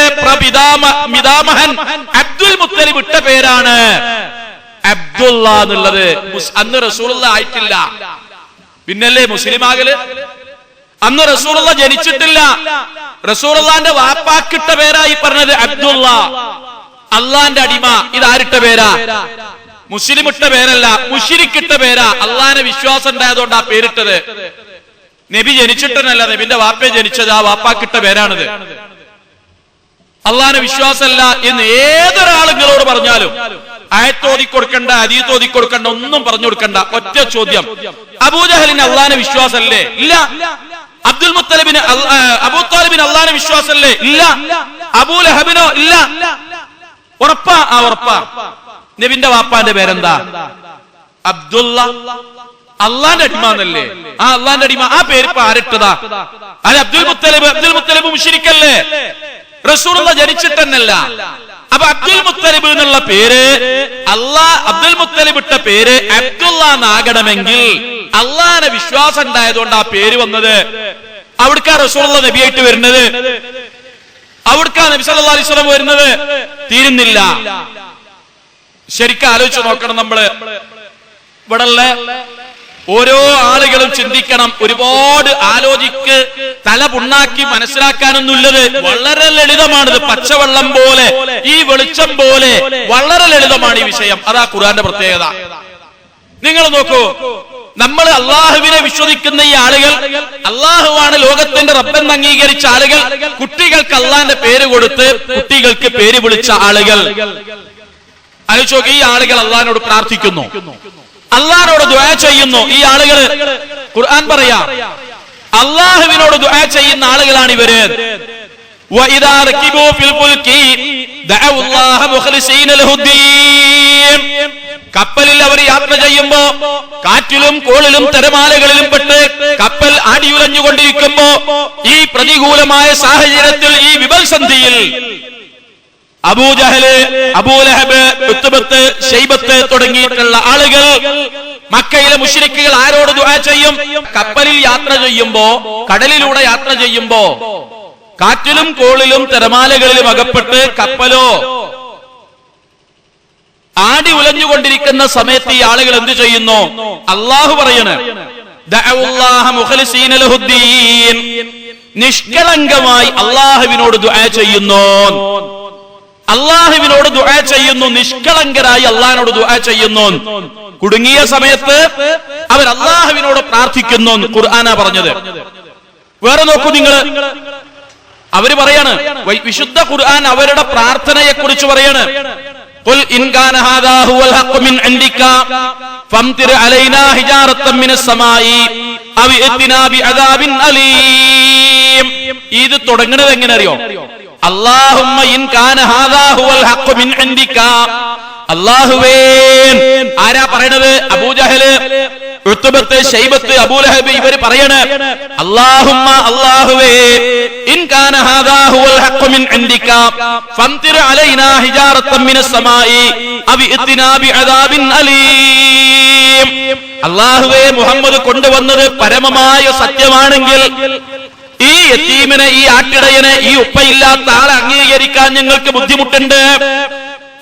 പിതാമഹൻ അബ്ദുൽ മുത്തലിബ് ഇട്ട പേരാണ് അബ്ദുള്ള എന്നുള്ളത്. അന്ന് റസൂലുള്ള ആയിട്ടില്ല, പിന്നല്ലേ മുസ്ലിം ആകല്? അന്ന് റസൂലുള്ള ജനിച്ചിട്ടില്ല. റസൂലുള്ളാന്റെ വാപ്പാക്കിട്ട പേരായി പറഞ്ഞത് അബ്ദുള്ള, അള്ളാന്റെ അടിമ. ഇതാരിട്ട പേരാ? മുസ്ലിം ഇട്ട പേരല്ല, മുശ്രിക്കിട്ട പേരാ. അള്ളാഹിനെ വിശ്വാസം ഉണ്ടായതുകൊണ്ട് ആ പേരിട്ടത്. നബി ജനിച്ചിട്ടനല്ല, നബിന്റെ വാപ്പയെ ജനിച്ചത്, ആ വാപ്പാക്കിട്ട പേരാണിത്. അള്ളാഹിനെ വിശ്വാസമല്ല എന്ന് ഏതൊരാളുകളോട് പറഞ്ഞാലും ആയത്തോതി കൊടുക്കണ്ട, ഹദീസ് ഓതി കൊടുക്കണ്ട, ഒന്നും പറഞ്ഞു കൊടുക്കണ്ട. ഒറ്റ ചോദ്യം, അബൂജഹലിന് അള്ളാഹിനെ വിശ്വാസമല്ലേ? ഇല്ല. അബ്ദുൽ മുത്തലിബിന് അബൂ താലിബിന് അള്ളാഹിനെ വിശ്വാസമല്ലേ? ഇല്ല. അബൂ ലഹബിനോ? ഇല്ല. ഉറപ്പാ? ആ ഉറപ്പാ. നബിന്റെ വാപ്പാന്റെ പേരെന്താ? അബ്ദുള്ള. അള്ളാന്റെ അടിമാന്നല്ലേ? ആ അള്ളാന്റെ അടിമ. ആ പേര് ഇപ്പൊ ആരിട്ടതാ? അത് അബ്ദുൽ മുത്തലിബ്. അബ്ദുൽ മുത്തലിബ് മുശ്രിക്കല്ലേ? റസൂലുള്ള ജനിച്ചിട്ടെന്നല്ല. അപ്പൊ അബ്ദുൽ മുത്തലിബ് എന്നുള്ള പേര് അബ്ദുൽ മുത്തലിബ് ഇട്ട പേര് അബ്ദുള്ള എന്നാകണമെങ്കിൽ അള്ളാഹിനെ വിശ്വാസം ഉണ്ടായതുകൊണ്ട് ആ പേര് വന്നത്. അവിടുക്കാ റസൂലുള്ള നബിയായിട്ട് വരുന്നത്, അവിടുക്കാ നബി സല്ലല്ലാഹു അലൈഹി വസല്ലം വരുന്നത്. തീരുന്നില്ല. ശരിക്കും ആലോചിച്ച് നോക്കണം. നമ്മള് ഇവിടെയുള്ള ഓരോ ആളുകളും ചിന്തിക്കണം. ഒരുപാട് ആലോചിക്ക് തല പുണ്ണാക്കി മനസ്സിലാക്കാനൊന്നുമില്ലത്. വളരെ ലളിതമാണിത്. പച്ചവെള്ളം പോലെ, ഈ വെളിച്ചം പോലെ വളരെ ലളിതമാണ് ഈ വിഷയം. അതാ ഖുർആന്റെ പ്രത്യേകത. നിങ്ങൾ നോക്കൂ, നമ്മൾ അള്ളാഹുവിനെ വിശ്വസിക്കുന്ന ഈ ആളുകൾ, അള്ളാഹുവാണ് ലോകത്തിന്റെ റബ്ബെന്ന് അംഗീകരിച്ച ആളുകൾ, കുട്ടികൾക്ക് അള്ളാന്റെ പേര് കൊടുത്ത് കുട്ടികൾക്ക് പേര് വിളിച്ച ആളുകൾ. ആലോചിച്ച് നോക്കി, ഈ ആളുകൾ അള്ളാഹിനോട് പ്രാർത്ഥിക്കുന്നു, അള്ളാഹിനോട് ദുആ ചെയ്യുന്നു. ഈ ആളുകൾ ഖുർആൻ പറയാ അള്ളാഹുവിനോട് ദുആ ചെയ്യുന്ന ആളുകളാണ് ഇവര്. വഇദാ റകിബൂ ഫിൽ ഫുൽകി ദഅഉ അല്ലാഹ മുഖ്ലിസീന ലഹുദ്ദീൻ. കപ്പലിൽ അവർ യാത്ര ചെയ്യുമ്പോ കാറ്റിലും കോളിലും തിരമാലകളിലും പെട്ട് കപ്പൽ ആടിയുലഞ്ഞുകൊണ്ടിരിക്കുമ്പോ ഈ പ്രതികൂലമായ സാഹചര്യത്തിൽ, ഈ വിഭൽസന്ധിയിൽ അബൂജഹല്, അബൂലഹബ്, ഉത്ബത്ത്, ശൈബത്ത് തുടങ്ങിയിട്ടുള്ള ആളുകൾ, മക്കയിലെ മുശ്രിക്കുകൾ ആരോട് ദുആ ചെയ്യും? കപ്പലിൽ യാത്ര ചെയ്യുമ്പോ, കടലിലൂടെ യാത്ര ചെയ്യുമ്പോ കാറ്റിലും കോളിലും തിരമാലകളിലും അകപ്പെട്ട് കപ്പലോ ആടി ഉലഞ്ഞുകൊണ്ടിരിക്കുന്ന സമയത്ത് ഈ ആളുകൾ എന്ത് ചെയ്യുന്നു? അള്ളാഹു പറയണ് ദഅഉല്ലാഹ മുഖ്ലിസീന ലഹുദ്ദീൻ. നിഷ്കളങ്കമായി അള്ളാഹുവിനോട് ദുആ ചെയ്യുന്നു. അള്ളാഹുവിനോട് ദുആ ചെയ്യുന്നു, നിഷ്കളങ്കരായി അള്ളാഹിനോട് ദുആ ചെയ്യുന്നു. കുടുങ്ങിയ സമയത്ത് അവർ അള്ളാഹുവിനോട് പ്രാർത്ഥിക്കുന്നു. ഖുർആനാ പറഞ്ഞത്. വേറെ നോക്കൂ നിങ്ങൾ, അവര് പറയാണ്, വിശുദ്ധ ഖുർആൻ അവരുടെ പ്രാർത്ഥനയെ കുറിച്ച് പറയാണ്. ഖുൽ ഇൻ കാന ഹാദാ ഹുവൽ ഹഖ് മിൻ ഇൻദിക ഫംതിർ അലൈനാ ഹിജാറത്തൻ മിനസ് സമാഇ അവ ഇത്തിനാ ബിഅദാബിൻ അലീം. ഇത് തുടങ്ങുന്നത് എങ്ങനെ അറിയോ? അല്ലാഹുമ്മ ഇൻ കാന ഹാദാ ഹുവൽ ഹഖ് മിൻ ഇൻദിക. അല്ലാഹുവേ, ആരാ പറയണത്? അബൂജഹല്, ഉത്ബത്ത്, ശൈബത്ത്, അബൂലഹബ് ഇവര് പറയണ് അല്ലാഹുമ്മ, അല്ലാഹുവേ, ഇൻ കാന ഹാദാ ഹുവൽ ഹഖ് മിൻ ഇൻദിക ഫംതിർ അലൈനാ ഹിജാറത്തൻ മിനസ് സമാഇ അവ ഇത്തിനാ ബിഅദാബിൻ അലീം. അല്ലാഹുവേ, മുഹമ്മദ് കൊണ്ടുവന്നത് പരമമായ സത്യമാണെങ്കിൽ ഈ യതീമിനെ, ഈ ആട്ടിടയനെ, ഈ ഉപ്പയില്ലാത്ത ആളെ അംഗീകരിക്കാൻ ഞങ്ങൾക്ക് ബുദ്ധിമുട്ടുണ്ട്.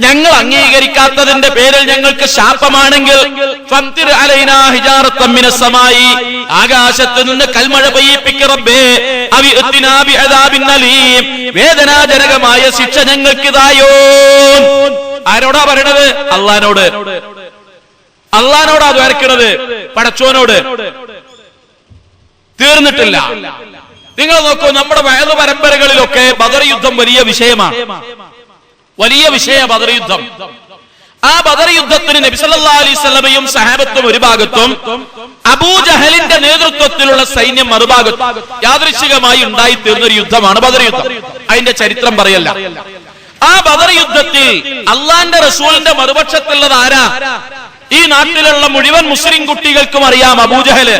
ഞങ്ങൾ അംഗീകരിക്കാത്തതിന്റെ പേരിൽ ഞങ്ങൾക്ക് ശാപമാണെങ്കിൽ ഫംതിർ അലൈനാ ഹിജാറത്തൻ മിനസ് സമാഇ, ആകാശത്ത് നിന്ന് കൽമഴ പെയ്യിപ്പിക്ക് റബ്ബേ, അവ ഇത്തിനാ ബിഅദാബിൻ അലീം, വേദനാജനകമായ ശിക്ഷ ഞങ്ങൾക്ക് തായോ. ആരോടാ പറയണത്? അള്ളാഹിനോട്. അള്ളാഹിനോടാ ദ്വാരക്കണത്, പടച്ചോനോട്. തീർന്നിട്ടില്ല. നിങ്ങൾ നോക്കൂ, നമ്മുടെ വയലു പരമ്പരകളിലൊക്കെ ബദർ യുദ്ധം വലിയ വിഷയമാണ്. വലിയ വിഷയ ബദർ യുദ്ധം. ആ ബദർ യുദ്ധത്തിന് നബി സല്ലല്ലാഹു അലൈഹി വസല്ലമയും സഹാബത്തും ഒരു ഭാഗത്തും അബൂജഹലിന്റെ നേതൃത്വത്തിലുള്ള സൈന്യം മറുഭാഗത്തും യാദൃശ്ചികമായി ഉണ്ടായി തീർന്ന ഒരു യുദ്ധമാണ് ബദർ യുദ്ധം. അതിന്റെ ചരിത്രം പറയല്ല. ആ ബദർ യുദ്ധത്തിൽ അള്ളാന്റെ റസൂലിന്റെ മറുപക്ഷത്തുള്ളത് ആരാ? ഈ നാട്ടിലുള്ള മുഴുവൻ മുസ്ലിം കുട്ടികൾക്കും അറിയാം, അബൂജഹല്.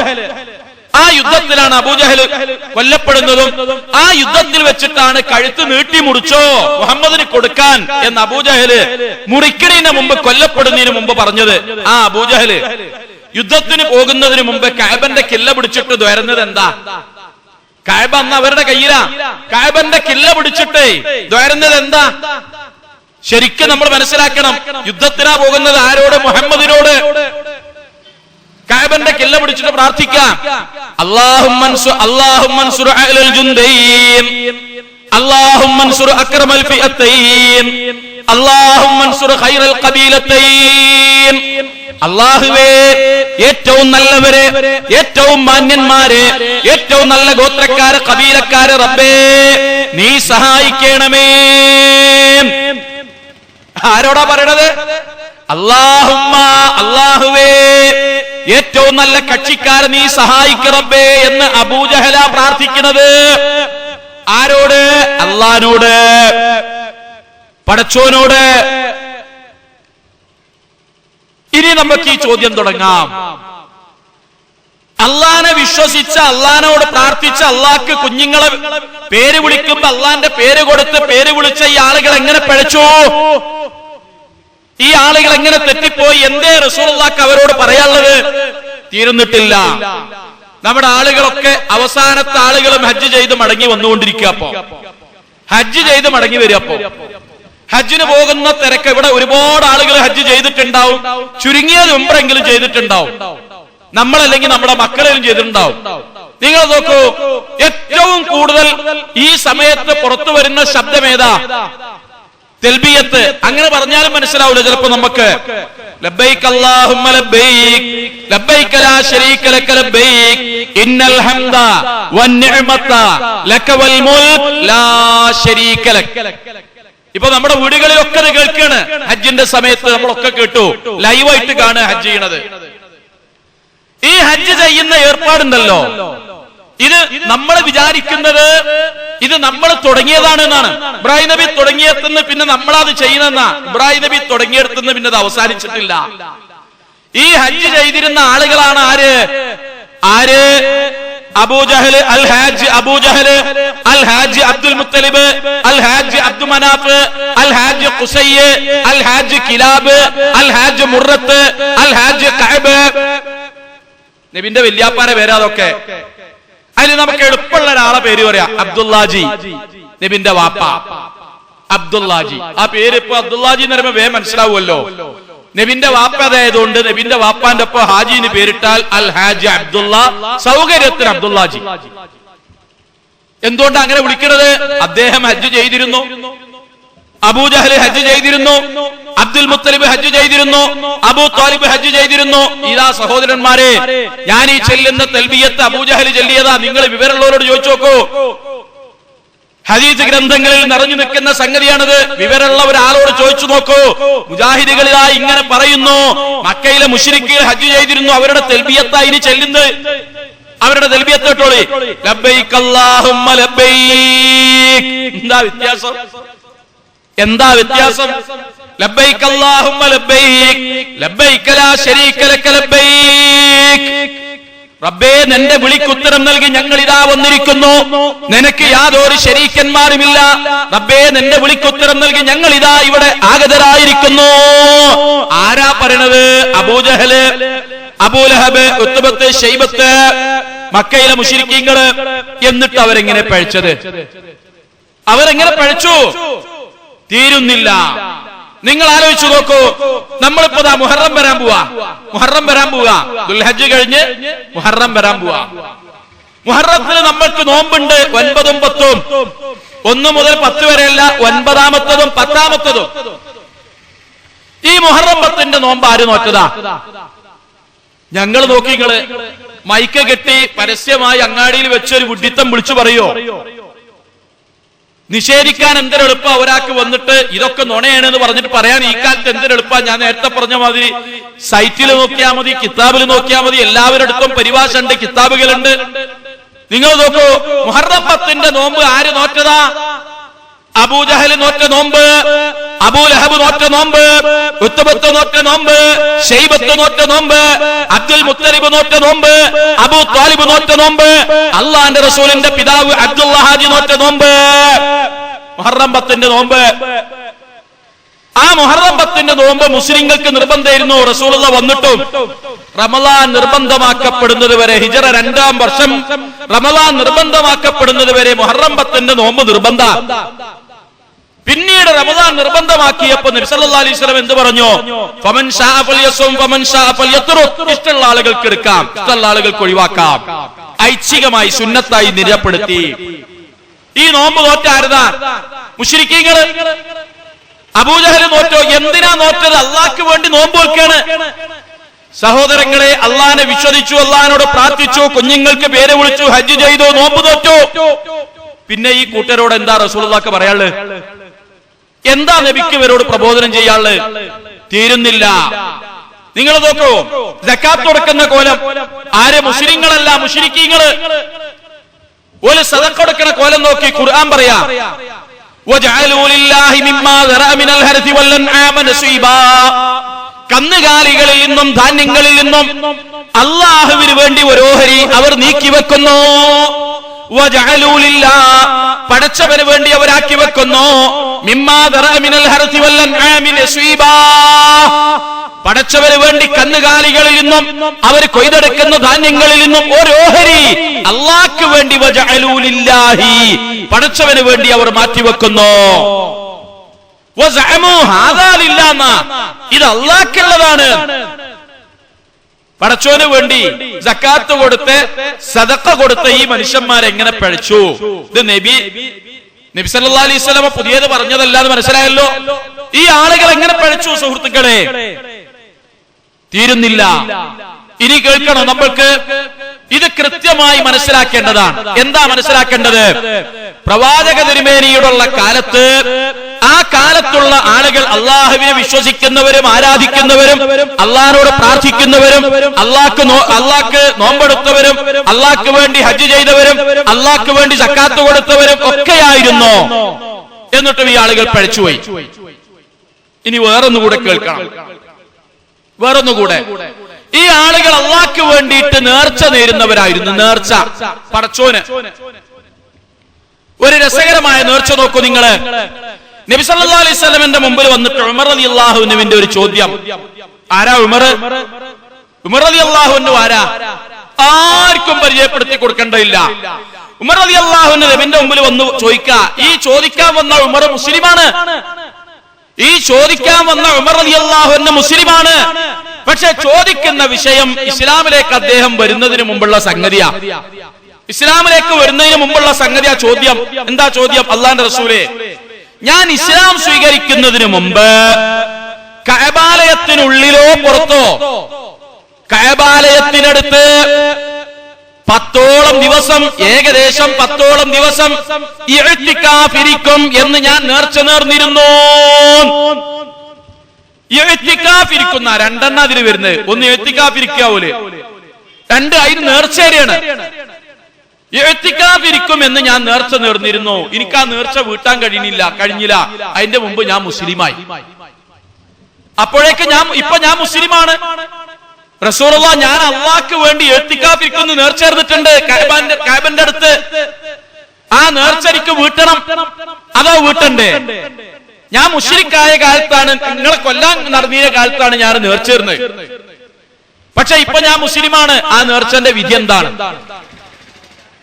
ആ യുദ്ധത്തിലാണ് അബൂജഹൽ കൊല്ലപ്പെടുന്നതും. ആ യുദ്ധത്തിൽ വെച്ചിട്ടാണ് കഴുത്ത് നീട്ടി മുറിച്ചോ മുഹമ്മദിന് കൊടുക്കാൻ എന്ന് അബൂജഹല് മുറിക്കണതിന് മുമ്പ്, കൊല്ലപ്പെടുന്നതിന് മുമ്പ് പറഞ്ഞത്. ആ അബൂജഹല് യുദ്ധത്തിന് പോകുന്നതിന് മുമ്പ് കഅബന്റെ കില്ല പിടിച്ചിട്ട് ദ്വാരുന്നത് എന്താ? കഅബ അന്ന് അവരുടെ കയ്യിലാ. കഅബന്റെ കില്ല പിടിച്ചിട്ട് ദ്വാരുന്നത് എന്താ? ശരിക്കും നമ്മൾ മനസ്സിലാക്കണം. യുദ്ധത്തിനാ പോകുന്നത് ആരോട്? മുഹമ്മദിനോട്. കഅബന്റെ കില്ല പിടിച്ചിട്ട് പ്രാർത്ഥിക്കാം, അല്ലാഹുമ്മൻസുർ അഹ്ലൽ ജുന്ദൈൻ, അല്ലാഹുമ്മൻസുർ അക്രമൽ ഫിഅത്തൈൻ, അല്ലാഹുമ്മൻസുർ ഖൈറൽ ഖബീലത്തൈൻ. അല്ലാഹുവേ, ഏറ്റവും നല്ലവരെ, ഏറ്റവും മാന്യന്മാരെ, ഏറ്റവും നല്ല ഗോത്രക്കാര്, കബീലക്കാര് റബ്ബേ നീ സഹായിക്കണമേ. ആരോടാ പറയണത്? അല്ലാഹുമ്മ, അല്ലാഹുവേ ഏറ്റവും നല്ല കക്ഷിക്കാരെ നീ സഹായിക്ക റബ്ബേ എന്ന് അബൂജഹല പ്രാർത്ഥിക്കുന്നത്. ആരോട്? അല്ലാഹുവോട്, പടച്ചോനോട്. ഇനി നമുക്ക് ഈ ചോദ്യം തുടങ്ങാം. അള്ളാനെ വിശ്വസിച്ച, അള്ളാനോട് പ്രാർത്ഥിച്ച, അള്ളാഹ്ക്ക് കുഞ്ഞുങ്ങളെ പേര് വിളിക്കുമ്പോ അള്ളാന്റെ പേര് കൊടുത്ത് പേര് വിളിച്ച ഈ ആളുകൾ എങ്ങനെ പിഴച്ചു? ഈ ആളുകൾ എങ്ങനെ തെറ്റിപ്പോയി? എന്തേ റസൂലുള്ളാഹിക്ക് അവരോട് പറയാനുള്ളത്? തീർന്നിട്ടില്ല. നമ്മുടെ ആളുകളൊക്കെ അവസാനത്തെ ആളുകളും ഹജ്ജ് ചെയ്ത് മടങ്ങി വന്നുകൊണ്ടിരിക്കുക. അപ്പോ ഹജ്ജ് ചെയ്ത് മടങ്ങി വരിക. അപ്പോ ഹജ്ജിന് പോകുന്ന തിരക്ക്. ഇവിടെ ഒരുപാട് ആളുകൾ ഹജ്ജ് ചെയ്തിട്ടുണ്ടാവും, ചുരുങ്ങിയത് ഉംറയെങ്കിലും ചെയ്തിട്ടുണ്ടാവും. നമ്മളല്ലെങ്കിൽ നമ്മുടെ മക്കളെങ്കിലും ചെയ്തിട്ടുണ്ടാവും. നിങ്ങൾ നോക്കൂ, ഏറ്റവും കൂടുതൽ ഈ സമയത്ത് പുറത്തു വരുന്ന ശബ്ദം ഏതാ? തൽബിയത്ത്. അങ്ങനെ പറഞ്ഞാലും മനസ്സിലാവില്ല ചിലപ്പോ നമുക്ക്. ലബ്ബൈക അല്ലാഹുമ്മ ലബ്ബൈക ലബ്ബൈക ലാ ശരീക ലക ലബ്ബൈക ഇന്നൽ ഹംദ വന്നിഅമത ലക വൽ മുൽക് ലാ ശരീക ലക. ഇപ്പൊ നമ്മുടെ വീടുകളിലൊക്കെ ഇത് കേൾക്കാണ്. ഹജ്ജിന്റെ സമയത്ത് നമ്മളൊക്കെ കേട്ടു, ലൈവായിട്ട് കാണുക ഹജ്ജ് ചെയ്യണത്. ഈ ഹജ്ജ് ചെയ്യുന്ന ഏർപ്പാടുണ്ടല്ലോ, ഇത് നമ്മൾ വിചാരിക്കുന്നത് ഇത് നമ്മൾ തുടങ്ങിയതാണെന്നാണ്. ഇബ്രാഹിം നബി തുടങ്ങിയെടുത്തുനിന്ന് പിന്നെ നമ്മളത് ചെയ്യുന്ന. ഇബ്രാഹിം നബി തുടങ്ങിയെടുത്തുനിന്ന് പിന്നെ അത് അവസാനിച്ചിട്ടില്ല. ഈ ഹജ്ജ് ചെയ്തിരുന്ന ആളുകളാണ് ആര്? ആര്? അബൂജഹൽ, അൽ ഹാജ് അബൂജഹൽ, അൽ ഹാജ് അബ്ദുൽ മുത്തലിബ്, അൽ ഹാജ് അബ്ദു മനാഫ്, അൽ ഹാജ് ഖുസയ്യ്, അൽ ഹാജ് കിലാബ്, അൽ ഹാജ് മുറത്ത്, അൽ ഹാജ് കഅബ്. നബിന്റെ വല്യാപ്പാരെ പേര് അതൊക്കെ. അതിന് നമുക്ക് എളുപ്പമുള്ള ഒരാളെ പേര് പറയാം, അബ്ദുല്ലാജി. നബിന്റെ വാപ്പ അബ്ദുല്ലാജി. ആ പേര് ഇപ്പൊ അബ്ദുല്ലാജി എന്ന് പറയുമ്പോ വേഗം മനസ്സിലാവുമല്ലോ. നബിന്റെ വാപ്പ അതായതുകൊണ്ട് നബിന്റെ വാപ്പാന്റെ ഒപ്പം ഹാജിന് പേരിട്ടാൽ അൽ ഹാജി അബ്ദുള്ള, സൗകര്യത്തിന് അബ്ദുല്ലാജി. എന്തുകൊണ്ടാണ് അങ്ങനെ വിളിക്കുന്നത്? അദ്ദേഹം ഹജ്ജ് ചെയ്തിരുന്നു, അബൂജഹൽ ഹജ്ജ് ചെയ്തിരുന്നു, അബ്ദുൽ മുത്തലിബ് ഹജ്ജ് ചെയ്തിരുന്നു, അബൂ താലിബ് ഹജ്ജ് ചെയ്തിരുന്നു. ഇതാ സഹോദരന്മാരെ, ഞാൻ ഈ ചെല്ലുന്ന തൽബിയത്ത് അബൂജഹൽ ചൊല്ലിയതാ. നിങ്ങൾ വിവരമുള്ളവരോട് ചോദിച്ചു നോക്കൂ. ഹദീസ് ഗ്രന്ഥങ്ങളിൽ നിറഞ്ഞു നിൽക്കുന്ന സംഗതിയാണിത്. വിവരമുള്ള ഒരാളോട് ചോദിച്ചു നോക്കൂ. മുജാഹിദുകളിതാ ഇങ്ങനെ പറയുന്നു, മക്കയിലെ മുശ്രിക്കുകൾ ഹജ്ജ് ചെയ്തിരുന്നു, അവരുടെ തൽബിയത്താ ഇനി ചെല്ലുന്നത്. അവരുടെ തൽബിയത്ത് കേട്ടോളി, ലബ്ബൈക അല്ലാഹുമ്മ ലബ്ബൈക. എന്താ വ്യത്യാസം? എന്താ വ്യത്യാസം? ലബ്ബൈക അല്ലാഹുമ്മ ലബ്ബൈക ലബ്ബൈക ലാ ശരീക ലക ലബ്ബൈക. റബ്ബേ, നിന്റെ വിളിക്കുത്തരം നൽകി ഞങ്ങൾ ഇതാ വന്നിരിക്കുന്നു, നിനക്ക് യാതൊരു ശരീക്കന്മാരുമില്ല. റബ്ബേ, നിന്റെ വിളിക്കുത്തരം നൽകി ഞങ്ങൾ ഇതാ ഇവിടെ ആഗതരായിരിക്കുന്നു. ആരാ പറയണത്? അബൂജഹല്, അബൂലഹബ്, ഉത്ബത്ത്, ശൈബത്ത്, മക്കയിലെ മുശ്രിക്കീങ്ങള്. എന്നിട്ട് അവരെങ്ങനെ പഴിച്ചത്? അവരെങ്ങനെ പഴിച്ചു? തീരുന്നില്ല. നിങ്ങൾ ആലോചിച്ചു നോക്കൂ. നമ്മളിപ്പോ മുഹറം വരാൻ പോവാ. ദുൽഹജ്ജ് കഴിഞ്ഞ് മുഹറം വരാൻ പോവാ. മുഹറത്തിന് നമ്മൾക്ക് നോമ്പുണ്ട് 9ഉം 10ഉം. 1 മുതൽ 10 വരെയല്ല, 9ാമത്തതും 10ാമത്തതും. ഈ മുഹറം 10ന്റെ നോമ്പ് ആര് നോറ്റതാ? ഞങ്ങൾ നോക്കിങ്ങള് മൈക്ക് കെട്ടി പരസ്യമായി അങ്ങാടിയിൽ വെച്ചൊരു വിഡ്ഢിത്തം വിളിച്ചു പറയോ? നിഷേധിക്കാൻ എന്തൊരെളുപ്പ ഒരാൾക്ക് വന്നിട്ട് ഇതൊക്കെ നുണയാണെന്ന് പറഞ്ഞിട്ട് പറയാൻ ഈ കാലത്ത് എന്തൊരെളുപ്പ. ഞാൻ നേരത്തെ പറഞ്ഞ മാതിരി സൈറ്റിൽ നോക്കിയാൽ മതി, കിതാബിൽ നോക്കിയാൽ മതി. എല്ലാവരുടെ അടുത്തും പരിഭാഷ ഉണ്ട്, കിതാബുകളുണ്ട്. നിങ്ങൾ നോക്കൂ, മുഹറം 10ന്റെ നോമ്പ് ആര് നോറ്റതാ? അബൂജഹൽ നോറ്റ നോമ്പ്, അബൂലഹബ് നോറ്റ നോമ്പ്, ഉത്ബത്ത് നോറ്റ നോമ്പ്, ശൈബത്ത് നോറ്റ നോമ്പ്, അബ്ദുൽ മുത്തലിബ് നോറ്റ നോമ്പ്, അബൂ താലിബ് നോറ്റ നോമ്പ്, അള്ളാന്റെ റസൂലിന്റെ പിതാവ് അബ്ദുള്ള ഹാജി നോറ്റ നോമ്പ്. മുഹറം 10ന്റെ നോമ്പ്. ആ മുഹറം 10ന്റെ നോമ്പ് മുസ്ലിങ്ങൾക്ക് നിർബന്ധമായിരുന്നു. റസൂലുള്ള വന്നിട്ടും റമളാൻ നിർബന്ധമാക്കപ്പെടുന്നത് വരെ, ഹിജറ 2ാം വർഷം റമളാൻ നിർബന്ധമാക്കപ്പെടുന്നത് വരെ മുഹറം 10ന്റെ നോമ്പ് നിർബന്ധ. പിന്നീട് റമളാൻ നിർബന്ധമാക്കിയപ്പോ നബി സല്ലല്ലാഹു അലൈഹി വസല്ലം എന്ത് പറഞ്ഞു? ഫമൻ ശാഅ ഫൽയസും ഫമൻ ശാഅ ഫൽയത്റുക്. ഇഷ്ടമുള്ള ആളുകൾക്ക് എടുക്കാം, ഇഷ്ടമുള്ള ആളുകൾക്ക് ഒഴിവാക്കാം. ഐച്ഛികമായി സുന്നത്തായി നിരപ്പെടുത്തി. ഈ നോമ്പ് നോറ്റ ആരുതാ? മുശ്രിക്കീങ്ങള്. അബൂജഹൽ നോറ്റോ? എന്തിനാ നോറ്റത്? അള്ളാഹ്ക്ക് വേണ്ടി നോമ്പ് വെക്കാണ്. സഹോദരങ്ങളെ, അള്ളാനെ വിശ്വസിച്ചു, അള്ളഹാനോട് പ്രാർത്ഥിച്ചു, കുഞ്ഞുങ്ങൾക്ക് പേര് വിളിച്ചു, ഹജ്ജ് ചെയ്തു, നോമ്പ് നോറ്റു. പിന്നെ ഈ കൂട്ടരോട് എന്താ റസൂലുള്ളാഹിക്ക് പറയാനുള്ളത്? എന്താ നബിക്ക് ഇവരോട് പ്രബോധനം ചെയ്യാനുള്ളത്? തീരുന്നില്ല. നിങ്ങൾ നോക്കൂ, സക്കാത്ത് കൊടുക്കുന്ന കോലം ആരെ? മുസ്ലിങ്ങളല്ല, മുശ്രിക്കീങ്ങള്. ഒരു സദഖ കൊടുക്കുന്ന കോലം നോക്കി ഖുർആൻ പറയാ, വജഅലൂ ലില്ലാഹി മിമ്മാ ദറഅ മിനൽ ഹർസി വൽ അൻആമ നസീബാ. കന്നുകാലികളിൽ നിന്നും ധാന്യങ്ങളിൽ നിന്നും അല്ലാഹുവിന് വേണ്ടി ഒരു ഓഹരി അവർ നീക്കിവെക്കുന്നു. വജഅലൂ ലില്ലാഹ്, പടച്ചവന് വേണ്ടി അവരാക്കി വെക്കുന്നു. മിമ്മാ ദറഅ മിനൽ ഹർസി വൽ അൻആമ നസീബാ, പടച്ചവന് വേണ്ടി കന്നുകാലികളിൽ നിന്നും അവർ കൊയ്തെടുക്കുന്ന ധാന്യങ്ങളിൽ നിന്നും ഒരു ഓഹരി അല്ലാഹ്ക്ക് വേണ്ടി വജഅലൂ ലില്ലാഹി, പടച്ചവന് വേണ്ടി അവർ മാറ്റിവെക്കുന്നു. വസഅമു ഹാദാ ലില്ലാഹ്, ഇത് അല്ലാഹ്ക്കുള്ളതാണ്. പടച്ചവന് വേണ്ടി സക്കാത്ത് കൊടുത്ത് സദഖ കൊടുത്ത ഈ മനുഷ്യന്മാരെങ്ങനെ പഴിച്ചു? ഇത് നബി സല്ലല്ലാഹു അലൈഹി വസല്ലം പുതിയത് പറഞ്ഞതല്ലാതെ മനസ്സിലായല്ലോ. ഈ ആളുകൾ എങ്ങനെ പഴിച്ചു സുഹൃത്തുക്കളെ? തീരുന്നില്ല. ഇനി കേൾക്കണം, നമ്മൾക്ക് ഇത് കൃത്യമായി മനസ്സിലാക്കേണ്ടതാണ്. എന്താ മനസ്സിലാക്കേണ്ടത്? പ്രവാചക തിരുമേനിയോടുള്ള കാലത്ത്, ആ കാലത്തുള്ള ആളുകൾ അള്ളാഹുവിനെ വിശ്വസിക്കുന്നവരും ആരാധിക്കുന്നവരും അള്ളാഹിനോട് പ്രാർത്ഥിക്കുന്നവരും അള്ളാഹ്ക്ക് നോമ്പെടുത്തവരും അള്ളാഹ്ക്ക് വേണ്ടി ഹജ്ജ് ചെയ്തവരും അള്ളാഹ്ക്ക് വേണ്ടി സക്കാത്ത് കൊടുത്തവരും ഒക്കെയായിരുന്നു. എന്നിട്ടും ഈ ആളുകൾ പഴിച്ചുപോയി. ഇനി വേറൊന്നുകൂടെ കേൾക്കണം, വേറൊന്നുകൂടെ. ഈ ആളുകൾ അള്ളാഹ്ക്ക് വേണ്ടിയിട്ട് നേർച്ച നേരുന്നവരായിരുന്നു. നേർച്ച, പടച്ചോന് ഒരു രസകരമായ നേർച്ച നോക്കൂ നിങ്ങള്. നബി സല്ലല്ലാഹു അലൈഹി വസല്ലമയുടെ മുമ്പിൽ വന്നിട്ട് ഉമർ റളിയല്ലാഹു അൻഹുവിന്റെ ഒരു ചോദ്യം. ആരാ ഉമർ? ഉമർ റളിയല്ലാഹു അൻഹു ആരാ? ആർക്കും പരിചയപ്പെടുത്തി കൊടുക്കേണ്ടതില്ല. ഉമർ റളിയല്ലാഹു അൻഹു നബിന്റെ മുമ്പിൽ വന്ന് ചോദിക്കുക. ഈ ചോദിക്കാൻ വന്ന ഉമർ മുസ്ലിമാണ്. ഈ ചോദിക്കാൻ വന്ന ഉമർ റളിയല്ലാഹു അൻഹു മുസ്ലിമാണ്. പക്ഷെ ചോദിക്കുന്ന വിഷയം ഇസ്ലാമിലേക്ക് അദ്ദേഹം വരുന്നതിന് മുമ്പുള്ള സംഗതിയാ. ഇസ്ലാമിലേക്ക് വരുന്നതിന് മുമ്പുള്ള സംഗതിയാ ചോദ്യം. എന്താ ചോദ്യം? അല്ലാഹുവിന്റെ റസൂലേ, ഞാൻ ഇസ്ലാം സ്വീകരിക്കുന്നതിന് മുമ്പ് കഅബാലയത്തിനുള്ളിലോ പുറത്തോ, കഅബാലയത്തിനടുത്ത് 10ഓളം ദിവസം, ഏകദേശം 10ഓളം ദിവസം ഇഅ്തികാഫിരിക്കും എന്ന് ഞാൻ നേർച്ച നേർന്നിരുന്നു. ഇഅ്തികാഫിരിക്കുന്ന രണ്ടെണ്ണം അതിൽ വരുന്നത്. ഒന്ന് ഇഅ്തികാഫിരിക്കാവൂലെ, രണ്ട് അതിന് നേർച്ചയാണ്. ഇഅ്തികാഫിരിക്കും എന്ന് ഞാൻ നേർച്ച നേർന്നിരുന്നു. എനിക്ക് ആ നേർച്ച വീട്ടാൻ കഴിഞ്ഞില്ല. അതിന്റെ മുമ്പ് ഞാൻ മുസ്ലിമായി. അപ്പോഴേക്ക് ഞാൻ മുസ്ലിമാണ്. റസൂലുള്ളാഹ്, ഞാൻ അള്ളാഹ്ക്ക് വേണ്ടി ഇഅ്തികാഫിരിക്കുന്നു നേർച്ച ചേർന്നിട്ടുണ്ട് കഅബന്റെ അടുത്ത്. ആ നേർച്ച എനിക്ക് വീട്ടണം. അതോ വീട്ടണ്ടേ? ഞാൻ മുശ്രിക്കായ കാലത്താണ്, നിങ്ങളെ കൊല്ലാൻ നടന്നിയ കാലത്താണ് ഞാൻ നേർച്ചേർന്നത്. പക്ഷെ ഇപ്പൊ ഞാൻ മുസ്ലിമാണ്. ആ നേർച്ചന്റെ വിധി എന്താണ്?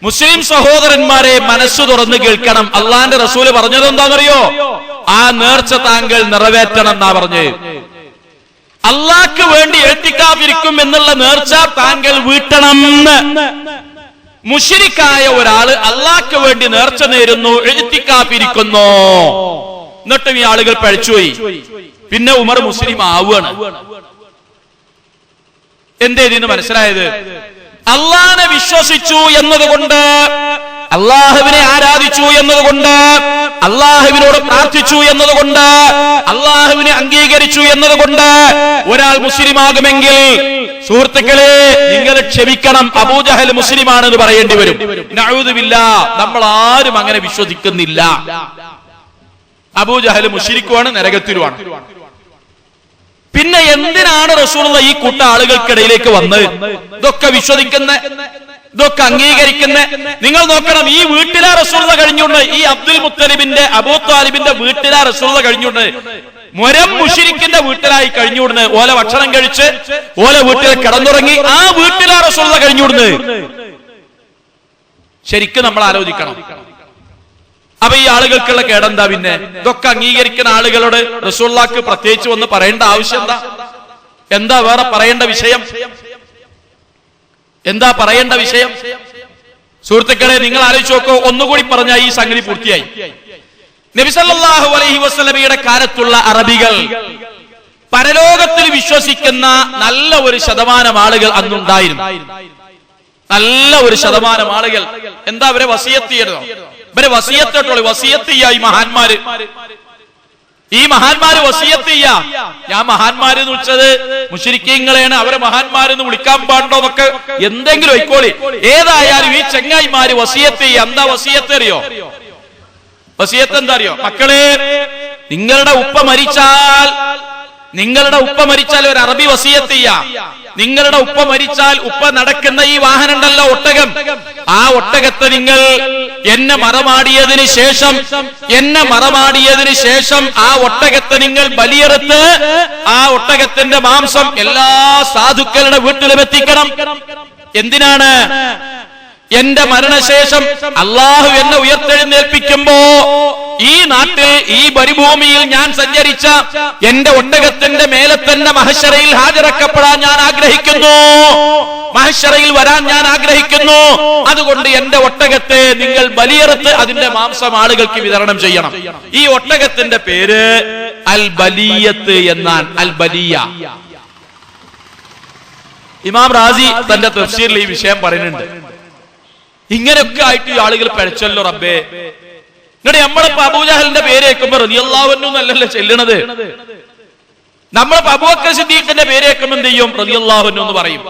മുസ്ലിം സഹോദരന്മാരെ, മനസ്സു തുറന്ന് കേൾക്കണം. അള്ളാന്റെ റസൂല് പറഞ്ഞത് എന്താണെന്നറിയോ? ആ നേർച്ച താങ്കൾ നിറവേറ്റണം എന്നാ പറഞ്ഞ്. അള്ളാഹ്ക്ക് വേണ്ടി ഇഅ്തികാഫിരിക്കും എന്നുള്ള നേർച്ച താങ്കൾ വീട്ടണം. മുശ്രിക്കായ ഒരാള് അള്ളാഹ്ക്ക് വേണ്ടി നേർച്ച നേരുന്നു, ഇഅ്തികാഫിരിക്കുന്നു. എന്നിട്ടും ഈ ആളുകൾ പഴിച്ചുപോയി. പിന്നെ ഉമർ മുസ്ലിം ആവുകയാണ്. എന്തേ ഇതിന് മനസ്സിലായത്? അള്ളാഹനെ വിശ്വസിച്ചു എന്നതുകൊണ്ട്, അള്ളാഹുവിനെ ആരാധിച്ചു എന്നതുകൊണ്ട്, അള്ളാഹുവിനോട് പ്രാർത്ഥിച്ചു എന്നതുകൊണ്ട്, അള്ളാഹുവിനെ അംഗീകരിച്ചു എന്നതുകൊണ്ട് ഒരാൾ മുസ്ലിമാകുമെങ്കിൽ സുഹൃത്തുക്കളെ, നിങ്ങൾ ക്ഷമിക്കണം, അബൂജഹൽ മുസ്ലിമാണെന്ന് പറയേണ്ടി വരും. നഊദു ബില്ലാഹ്, നമ്മൾ ആരും അങ്ങനെ വിശ്വസിക്കുന്നില്ല. അബൂജഹൽ മുശ്രിക്കുമാണ്, നരകത്തിലുമാണ്. പിന്നെ എന്തിനാണ് റസൂലുള്ളാഹി ഈ കൂട്ട ആളുകൾക്കിടയിലേക്ക് വന്നത്? ഇതൊക്കെ വിശ്വസിക്കുന്ന, ഇതൊക്കെ അംഗീകരിക്കുന്ന. നിങ്ങൾ നോക്കണം, ഈ വീട്ടിലാ റസൂലുള്ളാഹി കഴിഞ്ഞുണ്ട്. ഈ അബ്ദുൽ മുത്തലിബിന്റെ, അബൂ താലിബിന്റെ വീട്ടിലാ റസൂലുള്ളാഹി കഴിഞ്ഞുണ്ട്. മുരം മുശ്രിക്കിന്റെ വീട്ടിലായി കഴിഞ്ഞുവിടുന്നത്. ഓല ഭക്ഷണം കഴിച്ച് ഓല വീട്ടിൽ കിടന്നുറങ്ങി. ആ വീട്ടിലാ റസൂലുള്ളാഹി കഴിഞ്ഞുവിടുന്നത്. ശരിക്കും നമ്മൾ ആലോചിക്കണം. അപ്പൊ ഈ ആളുകൾക്കുള്ള കേടെന്താ? പിന്നെ ഇതൊക്കെ അംഗീകരിക്കുന്ന ആളുകളോട് റസൂലുള്ളാഹിക്ക് പ്രത്യേകിച്ച് ഒന്ന് പറയേണ്ട ആവശ്യം എന്താ? വേറെ പറയേണ്ട വിഷയം എന്താ? പറയേണ്ട വിഷയം സുഹൃത്തുക്കളെ, നിങ്ങൾ ആലോചിച്ച് നോക്കൂ. ഒന്നുകൂടി പറഞ്ഞാൽ ഈ സംഗതി പൂർത്തിയായി. നബി സല്ലല്ലാഹു അലൈഹി വസല്ലമയുടെ കാലത്തുള്ള അറബികൾ പരലോകത്തിൽ വിശ്വസിക്കുന്ന നല്ല ഒരു ശതമാനം ആളുകൾ അന്നുണ്ടായിരുന്നു. നല്ല ഒരു ശതമാനം ആളുകൾ. എന്താ അവരെ വസിയത്ത് ചെയ്യണോ? ഇവരെ വസിയത്തോളൂ. വസിയത്ത് ചെയ്യാ ഈ മഹാന്മാര് വസിയത്ത് ചെയ്യാ. ഞാൻ മഹാന്മാരെന്ന് വിളിച്ചത് മുശ്രിക്കീങ്ങളെയാണ്, അവരെ മഹാന്മാരെന്ന് വിളിക്കാൻ പാടുണ്ടോ എന്നൊക്കെ എന്തെങ്കിലും ആയിക്കോളി. ഏതായാലും ഈ ചെങ്ങായിമാര് വസിയത്ത് ചെയ്യാ. എന്താ വസിയത്ത് അറിയോ? വസിയത്ത് എന്താ അറിയോ? മക്കളെ, നിങ്ങളുടെ ഉപ്പ മരിച്ചാൽ ഒരു അറബി വസിയത്ത് ചെയ്യാം. നിങ്ങളുടെ ഉപ്പ മരിച്ചാൽ ഉപ്പ നടക്കുന്ന ഈ വാഹനം ഉണ്ടല്ലോ, ഒട്ടകം, ആ ഒട്ടകത്തെ നിങ്ങൾ എന്നെ മറമാടിയതിനു ശേഷം ആ ഒട്ടകത്തെ നിങ്ങൾ ബലിയെറുത്ത് ആ ഒട്ടകത്തിന്റെ മാംസം എല്ലാ സാധുക്കളുടെ വീട്ടിലും എത്തിക്കണം. എന്തിനാണ്? എന്റെ മരണശേഷം അള്ളാഹു എന്നെ ഉയർത്തെഴുന്നേൽപ്പിക്കുമ്പോ ഈ നാട്ടിൽ, ഈ മരുഭൂമിയിൽ ഞാൻ സഞ്ചരിച്ച എന്റെ ഒട്ടകത്തിന്റെ മേലെ തന്നെ മഹ്ശറയിൽ ഹാജരാക്കപ്പെടാൻ ഞാൻ ആഗ്രഹിക്കുന്നു, മഹ്ശറയിൽ വരാൻ ഞാൻ ആഗ്രഹിക്കുന്നു. അതുകൊണ്ട് എന്റെ ഒട്ടകത്തെ നിങ്ങൾ ബലിയെറുത്ത് അതിന്റെ മാംസം ആളുകൾക്ക് വിതരണം ചെയ്യണം. ഈ ഒട്ടകത്തിന്റെ പേര് അൽ ബലിയത്ത് എന്നാണ്. അൽ ബലിയ. ഇമാം റാസി തന്റെ തഫ്സീറിൽ ഈ വിഷയം പറയുന്നുണ്ട്. ഇങ്ങനെയൊക്കെ ആയിട്ട് ഈ ആളുകൾ പഴച്ചല്ലോ റബ്ബേ. എന്നിട്ട് നമ്മളിപ്പോ അബൂജഹലിന്റെ പേര് കേൾക്കുമ്പോ റളിയല്ലാഹു അൻഹു എന്നല്ലല്ലോ ചെല്ലണത്. നമ്മളിപ്പോ അബൂബക്കർ സിദ്ദീഖിന്റെ പേര് കേൾക്കുമ്പോ എന്ത് ചെയ്യും? റളിയല്ലാഹു അൻഹു എന്ന് പറയും.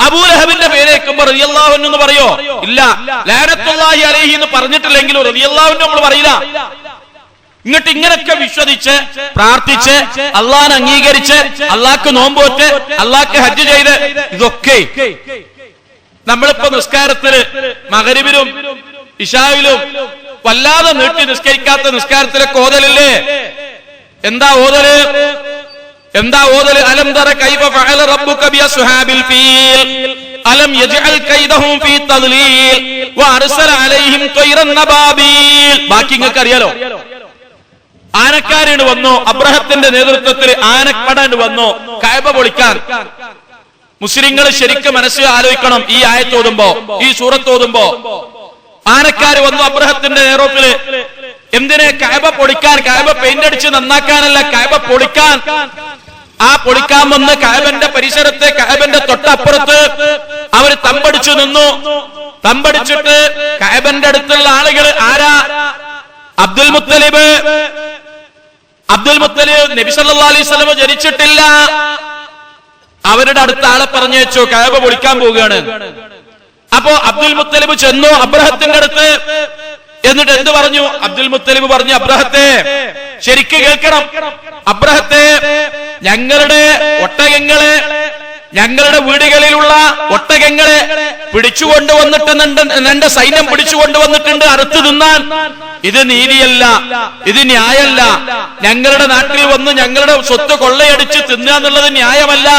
അബൂലഹബിന്റെ പേര് കേൾക്കുമ്പോ റളിയല്ലാഹു അൻഹു എന്ന് പറയോ? ഇല്ല. ലഅനത്തുല്ലാഹി അലൈഹി എന്ന് പറഞ്ഞിട്ടില്ലെങ്കിലും റളിയല്ലാഹു അൻഹു നമ്മൾ പറയില്ല. ഇങ്ങോട്ട് ഇങ്ങനൊക്കെ വിശ്വസിച്ച് പ്രാർത്ഥിച്ച് അള്ളാഹനെ അംഗീകരിച്ച് അള്ളാഹ്ക്ക് നോമ്പോറ്റ് അള്ളാഹ്ക്ക് ഹജ്ജ് ചെയ്ത് ഇതൊക്കെ നമ്മളിപ്പോ നിസ്കാരത്തിന് മഗ്‌രിബിലും ഇശായിലും വല്ലാതെ നീട്ടി നിസ്കരിക്കാത്ത നിസ്കാരത്തിലൊക്കെ ഓതലില്ലേ? എന്താ ഓതല്? അലം തറ കൈഫ ഫഅല റബ്ബുക ബിഅസ്ഹാബിൽ ഫീൽ അലം യജ്അൽ കൈദഹും ഫീ തദ്ലീൽ വഅർസല അലൈഹിം തൈറൻ നബാബീൽ. ബാക്കി നിങ്ങൾക്ക് അറിയാലോ. ആനക്കാരാണ് വന്നു, അബ്രഹത്തിന്റെ നേതൃത്വത്തിൽ ആനപ്പട വന്നു കഅബ പൊളിക്കാൻ. മുസ്ലിങ്ങൾ ശരിക്കും മനസ്സിൽ ആലോചിക്കണം. ഈ ആയത്ത് ഓതുമ്പോ, ഈ സൂറത്ത് ഓതുമ്പോ ആനക്കാര് വന്നു അബ്രഹത്തിന്റെ നേതൃത്വത്തില്. എന്തിനെ? കഅബ പൊളിക്കാൻ. കഅബ പെയിന്റ് അടിച്ച് നന്നാക്കാനല്ല, കഅബ പൊളിക്കാൻ. ആ പൊളിക്കാൻ വന്ന് കഅബന്റെ പരിസരത്തെ, കഅബന്റെ തൊട്ടപ്പുറത്ത് അവർ തമ്പടിച്ചു നിന്നു. തമ്പടിച്ചിട്ട് കഅബന്റെ അടുത്തുള്ള ആളുകൾ ആരാ? അബ്ദുൽ മുത്തലിബ് നബി സല്ലല്ലാഹു അലൈഹി വസല്ലം ജനിച്ചിട്ടില്ല. അവരുടെ അടുത്ത ആളെ പറഞ്ഞേച്ചു കഅബ പൊളിക്കാൻ പോവുകയാണ്. അപ്പോ അബ്ദുൽ മുത്തലിബ് ചെന്നു അബ്രഹത്തിന്റെ അടുത്ത്. എന്നിട്ട് എന്ത് പറഞ്ഞു? അബ്ദുൽ മുത്തലിബ് പറഞ്ഞു, അബ്രഹത്തെ ശരിക്ക് കേൾക്കണം, അബ്രഹത്തെ ഞങ്ങളുടെ ഒട്ടകങ്ങളെ, ഞങ്ങളുടെ വീടുകളിലുള്ള ഒട്ടകങ്ങളെ പിടിച്ചുകൊണ്ടുവന്നിട്ട് എന്റെ സൈന്യം പിടിച്ചുകൊണ്ടുവന്നിട്ടുണ്ട് അറുത്തു തിന്നാൻ. ഇത് നീതിയല്ല, ഇത് ന്യായമല്ല. ഞങ്ങളുടെ നാട്ടിൽ വന്ന് ഞങ്ങളുടെ സ്വത്ത് കൊള്ളയടിച്ച് തിന്നുക എന്നുള്ളത് ന്യായമല്ല.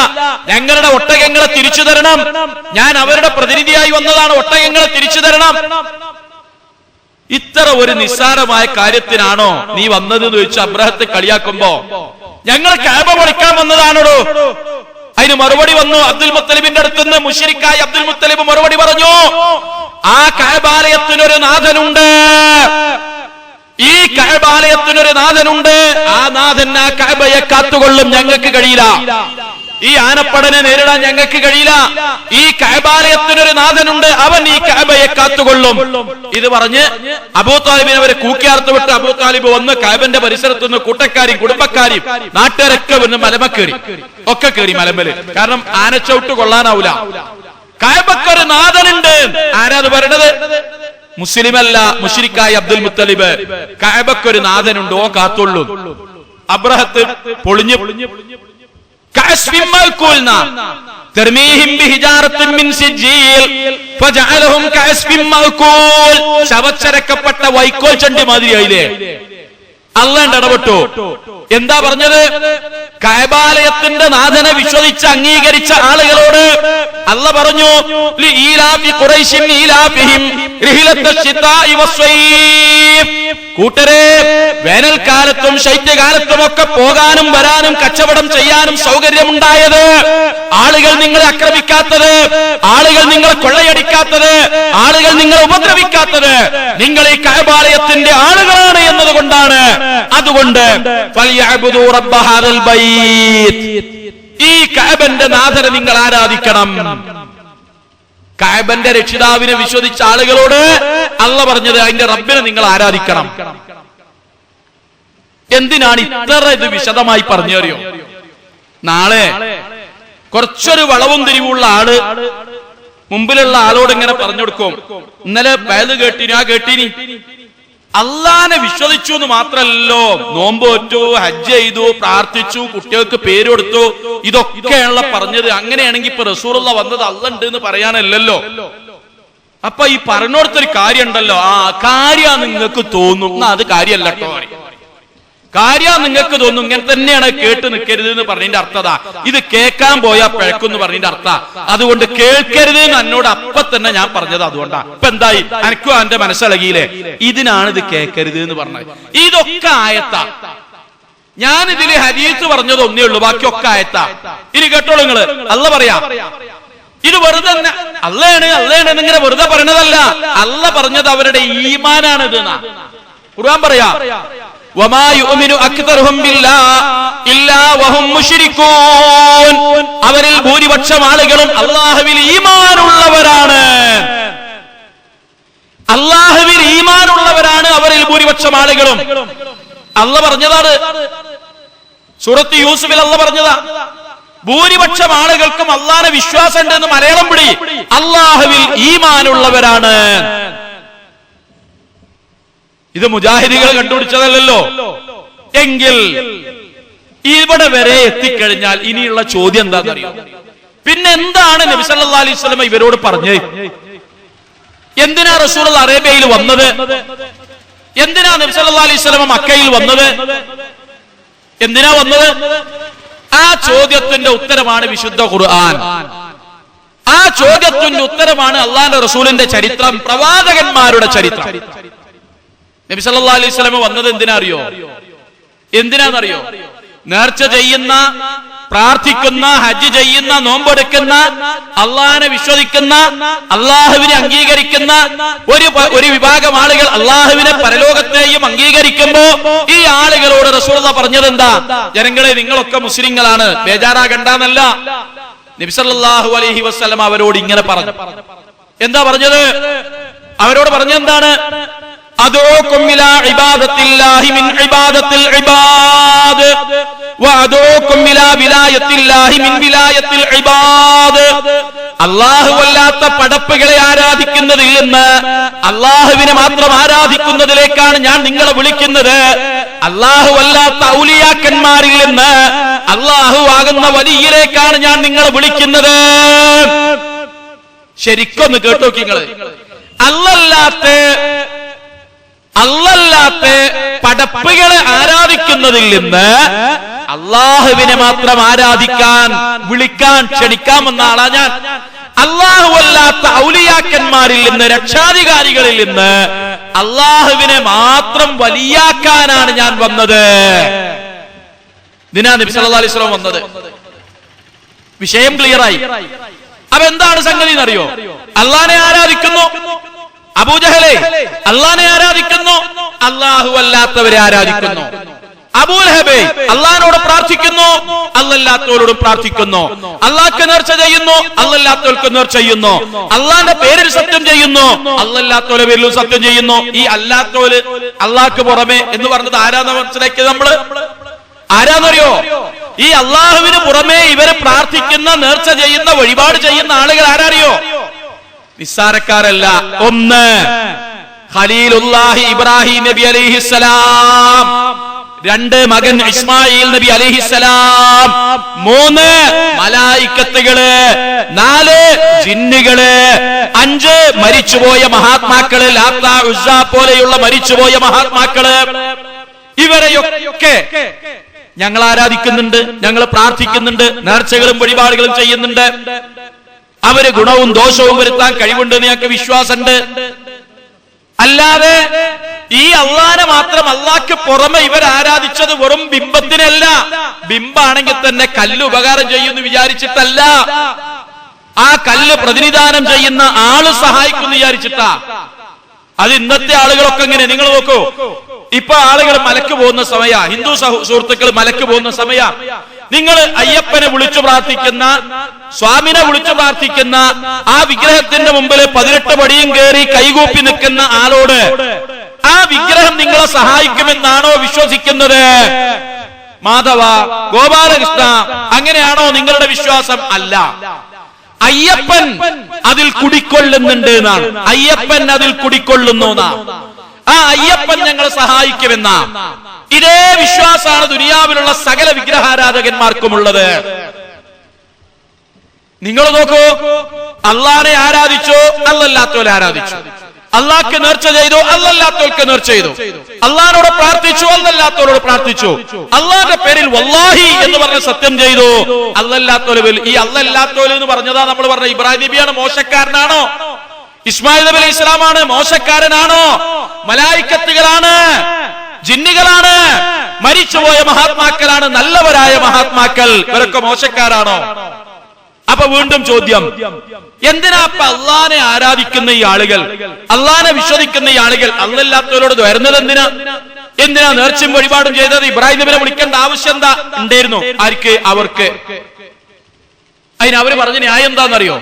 ഞങ്ങളുടെ ഒട്ടകങ്ങളെ തിരിച്ചു തരണം. ഞാൻ അവരുടെ പ്രതിനിധിയായി വന്നതാണ്, ഒട്ടകങ്ങളെ തിരിച്ചു തരണം. ഇത്ര ഒരു നിസ്സാരമായ കാര്യത്തിനാണോ നീ വന്നത് എന്ന് ചോദിച്ചു അബ്രഹത്തെ കളിയാക്കുമ്പോ, ഞങ്ങൾ കഅബ പൊളിക്കാൻ വന്നതാണോ? അതിന് മറുപടി വന്നു അബ്ദുൽ മുത്തലിബിന്റെ അടുത്തുനിന്ന്. മുശ്രിക്കായ അബ്ദുൽ മുത്തലിബ് മറുപടി പറഞ്ഞു, ആ കഅബാലയത്തിനൊരു നാഥനുണ്ട്, ഈ കഅബാലയത്തിനൊരു നാഥനുണ്ട്. ആ നാഥൻ ആ കഅബയെ കാത്തുകൊള്ളും. ഞങ്ങൾക്ക് കഴിയില്ല, ഈ ആനപ്പടനെ നേരിടാൻ ഞങ്ങൾക്ക് കഴിയില്ല. ഈ കഅബാലയത്തിനൊരു നാഥനുണ്ട്, അവൻ ഈ കഅബയെ കാത്തുകൊള്ളും. ഇത് പറഞ്ഞ് അബൂ താലിബിനെ അവരെ കൂക്കിയാർത്ത് വിട്ട് അബൂ താലിബ് വന്ന് കഅബന്റെ പരിസരത്ത് നിന്ന് കൂട്ടക്കാരും കുടുംബക്കാരും നാട്ടുകാരൊക്കെ വന്ന് മലമ കയറി, ഒക്കെ കയറി മലമ്പല്. കാരണം ആനച്ചവിട്ട് കൊള്ളാനാവൂല. കഅബക്കൊരു നാഥനുണ്ട്. ആരാത് പറയണത്? മുസ്ലിമല്ല, മുശ്രിക്കായ അബ്ദുൽ മുത്തലിബ്. കഅബക്കൊരു നാഥനുണ്ട്, ഓ കാത്തുള്ളൂ. അബ്രഹത്ത് പൊളിഞ്ഞു. ശവച്ചരക്കപ്പെട്ട വൈക്കോൽ ചണ്ടി മാതിരിയായില്ലേ? അല്ലാണ്ട് ഇടപെട്ടു. എന്താ പറഞ്ഞത്? കഅബാലയത്തിന്റെ നാഥനെ വിശ്വസിച്ച് അംഗീകരിച്ച ആളുകളോട് അല്ല പറഞ്ഞു, കൂട്ടരെ, വേനൽക്കാലത്തും ശൈത്യകാലത്തും ഒക്കെ പോകാനും വരാനും കച്ചവടം ചെയ്യാനും സൗകര്യമുണ്ടായത്, ആളുകൾ നിങ്ങളെ ആക്രമിക്കാത്തത്, ആളുകൾ നിങ്ങളെ കൊള്ളയടിക്കാത്തത്, ആളുകൾ നിങ്ങളെ ഉപദ്രവിക്കാത്തത് നിങ്ങൾ ഈ കഅബാലയത്തിന്റെ ആളുകളാണ് എന്നതുകൊണ്ടാണ്. അതുകൊണ്ട് ഫൽയഅബ്ദു റബ്ബ ഹാദൽ ബൈത്ത്, ഈ കഅബന്റെ നാഥനെ നിങ്ങൾ ആരാധിക്കണം. കഅബന്റെ രക്ഷിതാവിനെ വിശ്വസിച്ച ആളുകളോട് അല്ലാഹ് പറഞ്ഞത് അതിന്റെ റബ്ബിനെ നിങ്ങൾ ആരാധിക്കണം. എന്തിനാണ് ഇത്ര ഇത് വിശദമായി പറഞ്ഞു അറിയോ? നാളെ കുറച്ചൊരു വളവും തിരിവുള്ള ആള് മുമ്പിലുള്ള ആളോട് ഇങ്ങനെ പറഞ്ഞു കൊടുക്കും, ഇന്നലെ പേത് കേട്ടിനി അള്ളാനെ വിശ്വസിച്ചു എന്ന് മാത്രല്ലോ, നോമ്പ് ഒറ്റു, ഹജ്ജ് ചെയ്തു, പ്രാർത്ഥിച്ചു, കുട്ടികൾക്ക് പേര് കൊടുത്തു, ഇതൊക്കെയുള്ള പറഞ്ഞത്. അങ്ങനെയാണെങ്കിൽ ഇപ്പൊ റസൂലുള്ള വന്നത് അള്ളണ്ട് എന്ന് പറയാനല്ലല്ലോ. അപ്പൊ ഈ പറഞ്ഞോടത്തൊരു കാര്യം ഉണ്ടല്ലോ, ആ കാര്യം നിങ്ങൾക്ക് തോന്നും, അത് കാര്യമല്ല കേട്ടോ, കാര്യം നിങ്ങൾക്ക് തോന്നും, ഇങ്ങനെ തന്നെയാണ് കേട്ട് നിൽക്കരുത് എന്ന് പറഞ്ഞതിന്റെ അർത്ഥതാ. ഇത് കേൾക്കാൻ പോയാ പിഴക്കെന്ന് പറഞ്ഞതിന്റെ അർത്ഥ. അതുകൊണ്ട് കേൾക്കരുത് എന്ന് എന്നോട് അപ്പൊ തന്നെ ഞാൻ പറഞ്ഞത് അതുകൊണ്ടാ. ഇപ്പൊ എന്തായി, എനിക്കും എന്റെ മനസ്സിളകിയില്ലേ, ഇതിനാണ് ഇത് കേൾക്കരുത് എന്ന് പറഞ്ഞത്. ഇതൊക്കെ ആയത്താ. ഞാൻ ഇതില് ഹദീസ് പറഞ്ഞത് ഒന്നേ ഉള്ളൂ, ബാക്കിയൊക്കെ ആയത്താ. ഇനി കേട്ടോളൂ നിങ്ങള്, അല്ലാഹ് പറയാ, ഇത് വെറുതെ അള്ളയാണ് ഇങ്ങനെ വെറുതെ പറയണതല്ല. അല്ലാഹ് പറഞ്ഞത് അവരുടെ ഈമാനാണ് ഇത്. ഖുർആൻ പറയാ, വമാ യുഅ്മിനു അക്തറുഹും ബില്ലാഹി ഇല്ലാ വഹും മുശ്രികൂൻ, അവരിൽ ഭൂരിപക്ഷം ആളുകളും അല്ലാഹുവിൽ ഈമാനുള്ളവരാണ്. അല്ലാഹുവിൽ ഈമാനുള്ളവരാണ് അവരിൽ ഭൂരിപക്ഷം ആളുകളും. അല്ലാഹ് പറഞ്ഞതാണ്, സൂറത്ത് യൂസുഫിൽ അല്ലാഹ് പറഞ്ഞതാ, ഭൂരിപക്ഷം ആളുകൾക്കും അല്ലാഹുവിനെ വിശ്വാസം ഉണ്ടെന്ന് മലയാളം പിടി, അല്ലാഹുവിൽ ഈമാനുള്ളവരാണ്. ഇത് മുജാഹിദികൾ കണ്ടുപിടിച്ചതല്ലോ. എങ്കിൽ ഇവിടെ വരെ എത്തിക്കഴിഞ്ഞാൽ ഇനിയുള്ള ചോദ്യം എന്താണെന്നറിയോ? പിന്നെ എന്താണ് നബി സല്ലല്ലാഹു അലൈഹി വസല്ലം ഇവരോട് പറഞ്ഞത്? എന്തിനാ റസൂൽ അറേബ്യയിൽ വന്നത്? എന്തിനാ നബി സല്ലല്ലാഹു അലൈഹി വസല്ലം മക്കയിൽ വന്നത്? എന്തിനാ വന്നത്? ആ ചോദ്യത്തിന്റെ ഉത്തരമാണ് വിശുദ്ധ ഖുർആൻ. ആ ചോദ്യത്തിന്റെ ഉത്തരമാണ് അള്ളാഹുവിന്റെ റസൂലിന്റെ ചരിത്രം, പ്രവാചകന്മാരുടെ ചരിത്രം. നബി സല്ലല്ലാഹു അലൈഹി വസല്ലം വന്നത് എന്തിനാ അറിയോ? എന്തിനാണെന്നറിയോ? നേർച്ച ചെയ്യുന്ന, പ്രാർത്ഥിക്കുന്ന, ഹജ്ജ് ചെയ്യുന്ന, നോമ്പെടുക്കുന്ന, അള്ളാഹിനെ വിശ്വസിക്കുന്ന, അള്ളാഹുവിനെ അംഗീകരിക്കുന്ന ഒരു വിഭാഗം ആളുകൾ അള്ളാഹുവിനെ പരലോകത്തെയും അംഗീകരിക്കുമ്പോ ഈ ആളുകളോട് റസൂലുള്ളാഹി പറഞ്ഞത് എന്താ? ജനങ്ങളെ, നിങ്ങളൊക്കെ മുസ്ലിങ്ങളാണ്, ബേജാറാകണ്ടെന്നല്ല. നബി സല്ലല്ലാഹു അലൈഹി വസല്ലം അവരോട് ഇങ്ങനെ പറഞ്ഞു. എന്താ പറഞ്ഞത്? അവരോട് പറഞ്ഞെന്താണ്? അദൂകും ഇലാ ഇബാദത്തില്ലാഹി മിൻ ഇബാദത്തിൽ ഇബാദ് വഅദൂകും ഇലാ വിലായത്തില്ലാഹി മിൻ വിലായത്തിൽ ഇബാദ്. അല്ലാഹു അല്ലാത്ത പടപ്പുകളെ ആരാധിക്കുന്നതിൽ നിന്ന് അല്ലാഹുവിനെ മാത്രം ആരാധിക്കുന്നതിലേക്കാണ് ഞാൻ നിങ്ങളെ വിളിക്കുന്നത്. അല്ലാഹു അല്ലാത്ത ഔലിയാക്കന്മാരിൽ നിന്ന് അല്ലാഹു ആകുന്ന വലിയിലേക്കാണ് ഞാൻ നിങ്ങളെ വിളിക്കുന്നത്. ശരിക്കൊന്ന് കേട്ടോക്കി നിങ്ങള്. അല്ലല്ലാത്ത പടപ്പുകളെ ആരാധിക്കുന്നതിൽ നിന്ന് അള്ളാഹുവിനെ മാത്രം ആരാധിക്കാൻ, വിളിക്കാൻ, ക്ഷണിക്കാമെന്ന ആളാ ഞാൻ. അള്ളാഹു അല്ലാത്ത ഔലിയാക്കന്മാരിൽ നിന്ന്, രക്ഷാധികാരികളിൽ നിന്ന് അള്ളാഹുവിനെ മാത്രം വലിയാക്കാനാണ് ഞാൻ വന്നത്. ഇതിനാ നബി സല്ലല്ലാഹു അലൈഹി വസല്ലം വന്നത്. വിഷയം ക്ലിയറായി. അപ്പൊ എന്താണ് സംഗതി എന്നറിയോ? അള്ളാഹിനെ ആരാധിക്കുന്നു അബൂജഹലെ, അള്ളാഹിനെ ആരാധിക്കുന്നു, അള്ളാഹു അല്ലാത്തവരെ ആരാധിക്കുന്നു. അബൂലഹബേ അള്ളാഹിനോട് പ്രാർത്ഥിക്കുന്നു, അല്ലല്ലാത്തവരോടും പ്രാർത്ഥിക്കുന്നു. അള്ളാഹ്ക്ക് നേർച്ച ചെയ്യുന്നു, അല്ലല്ലാത്തവർക്ക് നേർച്ച ചെയ്യുന്നു. അള്ളാഹിന്റെ പേരിൽ സത്യം ചെയ്യുന്നു, അല്ലല്ലാത്തവരുടെ പേരിലും സത്യം ചെയ്യുന്നു. ഈ അല്ലാത്തവര് അള്ളാഹ്ക്ക് പുറമെ എന്ന് പറഞ്ഞത് ആരാന്ന് മനസ്സിലാക്കിയത് നമ്മള്? ആരാന്നറിയോ? ഈ അള്ളാഹുവിന് പുറമെ ഇവരെ പ്രാർത്ഥിക്കുന്ന, നേർച്ച ചെയ്യുന്ന, വഴിപാട് ചെയ്യുന്ന ആളുകൾ ആരറിയോ? നിസ്സാരക്കാരല്ല. ഒന്ന്, ഖലീലുല്ലാഹി ഇബ്രാഹിം നബി അലൈഹിസ്സലാം. രണ്ട്, മകൻ ഇസ്മായിൽ നബി അലൈഹിസ്സലാം. മൂന്ന്, മലായിക്കത്തുകള്. നാല്, ജിന്നുകള്. അഞ്ച്, മരിച്ചുപോയ മഹാത്മാക്കള്, ലാത്ത, ഉസ്സ പോലെയുള്ള മരിച്ചുപോയ മഹാത്മാക്കള്. ഇവരെയൊക്കെ ഞങ്ങൾ ആരാധിക്കുന്നുണ്ട്, ഞങ്ങൾ പ്രാർത്ഥിക്കുന്നുണ്ട്, നേർച്ചകളും വഴിപാടുകളും ചെയ്യുന്നുണ്ട്. അവര് ഗുണവും ദോഷവും വരുത്താൻ കഴിവുണ്ടെന്ന് ഞങ്ങൾക്ക് വിശ്വാസമുണ്ട്. അല്ലാതെ ഈ അള്ളാനെ മാത്രം, അള്ളാഹ്ക്ക് പുറമെ ഇവർ ആരാധിച്ചത് വെറും ബിംബത്തിനല്ല. ബിംബാണെങ്കിൽ തന്നെ കല്ല് ഉപകാരം ചെയ്യുമെന്ന് വിചാരിച്ചിട്ടല്ല. ആ കല്ല് പ്രതിനിധാനം ചെയ്യുന്ന ആള് സഹായിക്കുന്നു വിചാരിച്ചിട്ടാ. അത് ഇന്നത്തെ ആളുകളൊക്കെ ഇങ്ങനെ, നിങ്ങൾ നോക്കൂ, ഇപ്പൊ ആളുകൾ മലക്ക് പോകുന്ന സമയ, ഹിന്ദു സുഹൃത്തുക്കൾ മലക്ക് പോകുന്ന സമയ, നിങ്ങൾ അയ്യപ്പനെ വിളിച്ചു പ്രാർത്ഥിക്കുന്ന, സ്വാമിനെ വിളിച്ചു പ്രാർത്ഥിക്കുന്ന ആ വിഗ്രഹത്തിന്റെ മുമ്പിൽ 18 പടിയും കയറി കൈകൂപ്പി നിൽക്കുന്ന ആളോട് ആ വിഗ്രഹം നിങ്ങളെ സഹായിക്കുമെന്നാണോ വിശ്വസിക്കുന്നത്? മാധവ, ഗോപാലകൃഷ്ണ, അങ്ങനെയാണോ നിങ്ങളുടെ വിശ്വാസം? അല്ല, അയ്യപ്പൻ അതിൽ കുടിക്കൊള്ളുന്നുണ്ട് എന്നാണ്. അയ്യപ്പൻ അതിൽ കുടിക്കൊള്ളുന്നു എന്നാണ്. ആ അയ്യപ്പൻ ഞങ്ങളെ സഹായിക്കുമെന്നാ. ഇതേ വിശ്വാസമാണ് ദുനിയാവിലുള്ള സകല വിഗ്രഹാരാധകന്മാർക്കുമുള്ളത്. നിങ്ങൾ നോക്കൂ, അള്ളാനെ ആരാധിച്ചോ, അല്ലല്ലാത്തോലെ ആരാധിച്ചു. അള്ളാഹ്ക്ക് നേർച്ച ചെയ്തു, അല്ലല്ലാത്തോൽക്ക് നേർച്ച ചെയ്തു. അള്ളാഹിനോട് പ്രാർത്ഥിച്ചു, അല്ലല്ലാത്തോരോട് പ്രാർത്ഥിച്ചു. അള്ളാഹിന്റെ പേരിൽ വല്ലാഹി എന്ന് പറഞ്ഞ സത്യം ചെയ്തു. അല്ലല്ലാത്തോല്, ഈ അല്ലല്ലാത്തോല് എന്ന് പറഞ്ഞതാ നമ്മൾ പറഞ്ഞ ഇബ്രാഹിം നബിയാണ് മോശക്കാരനാണോ? ഇസ്മായിൽ നബി അലൈഹി ഇസ്ലാമാണ് മോശക്കാരനാണോ? മലായിക്കത്തുകളാണ്, ജിന്നുകളാണ്, മരിച്ചുപോയ മഹാത്മാക്കളാണ്, നല്ലവരായ മഹാത്മാക്കൾ, ഇവരൊക്കെ മോശക്കാരാണോ? അപ്പൊ വീണ്ടും ചോദ്യം, എന്തിനാ അപ്പൊ അള്ളാനെ ആരാധിക്കുന്ന ഈ ആളുകൾ, അള്ളാനെ വിശ്വസിക്കുന്ന ഈ ആളുകൾ അല്ലല്ലാത്തവരോട് വരുന്നത് എന്തിനാ? എന്തിനാ നേർച്ചയും വഴിപാടും ചെയ്തത്? ഇബ്രാഹിം നബിയെ വിളിക്കേണ്ട ആവശ്യം എന്താ ഉണ്ടായിരുന്നു? ആർക്ക്? അവർക്ക്. അതിന് അവര് പറഞ്ഞ ന്യായം എന്താണെന്നറിയോ?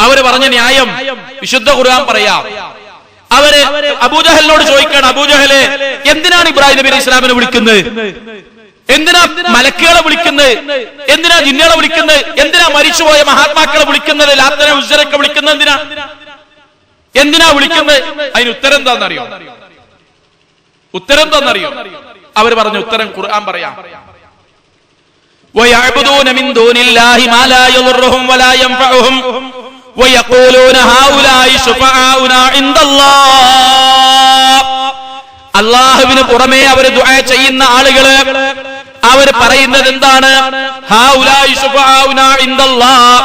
അവര് പറഞ്ഞ ന്യായം വിശുദ്ധ ഖുർആൻ പറയാം. അവര് അബൂജഹലിനോട് ചോദിക്കാണ്, അബൂജഹലെ, എന്തിനാണ് ഇബ്രാഹിം നബി അലൈഹി ഇസ്ലാമിനെ വിളിക്കുന്നത്? എന്തിനാ മലക്കുകളെ വിളിക്കുന്നത്? എന്തിനാ ജിന്നുകളെ വിളിക്കുന്നത്? എന്തിനാ മരിച്ചുപോയ മഹാത്മാക്കളെ വിളിക്കുന്നത്? ലാത്തനെ ഉസ്സരൊക്കെ വിളിക്കുന്നത് എന്തിനാ വിളിക്കുന്നത്? അതിന് ഉത്തരം എന്താണെന്നറിയോ? ഉത്തരം എന്താണെന്നറിയോ? അവർ പറഞ്ഞ ഉത്തരം ഖുർആൻ പറയാം. وَيَعْبُدُونَ مِن دُونِ اللَّهِ مَا لَا يَضُرُّهُمْ وَلَا يَنفَعُهُمْ وَيَقُولُونَ هَؤُلَاءِ شُفَعَاؤُنَا عِندَ اللَّهِ. അല്ലാഹുവിന് പുറമേ അവർ ദുആ ചെയ്യുന്ന ആളുകള് അവർ പറയുന്നത് എന്താണ്? ഹൗലായി ശുഫാഉനാ ഇൻദല്ലാഹ്.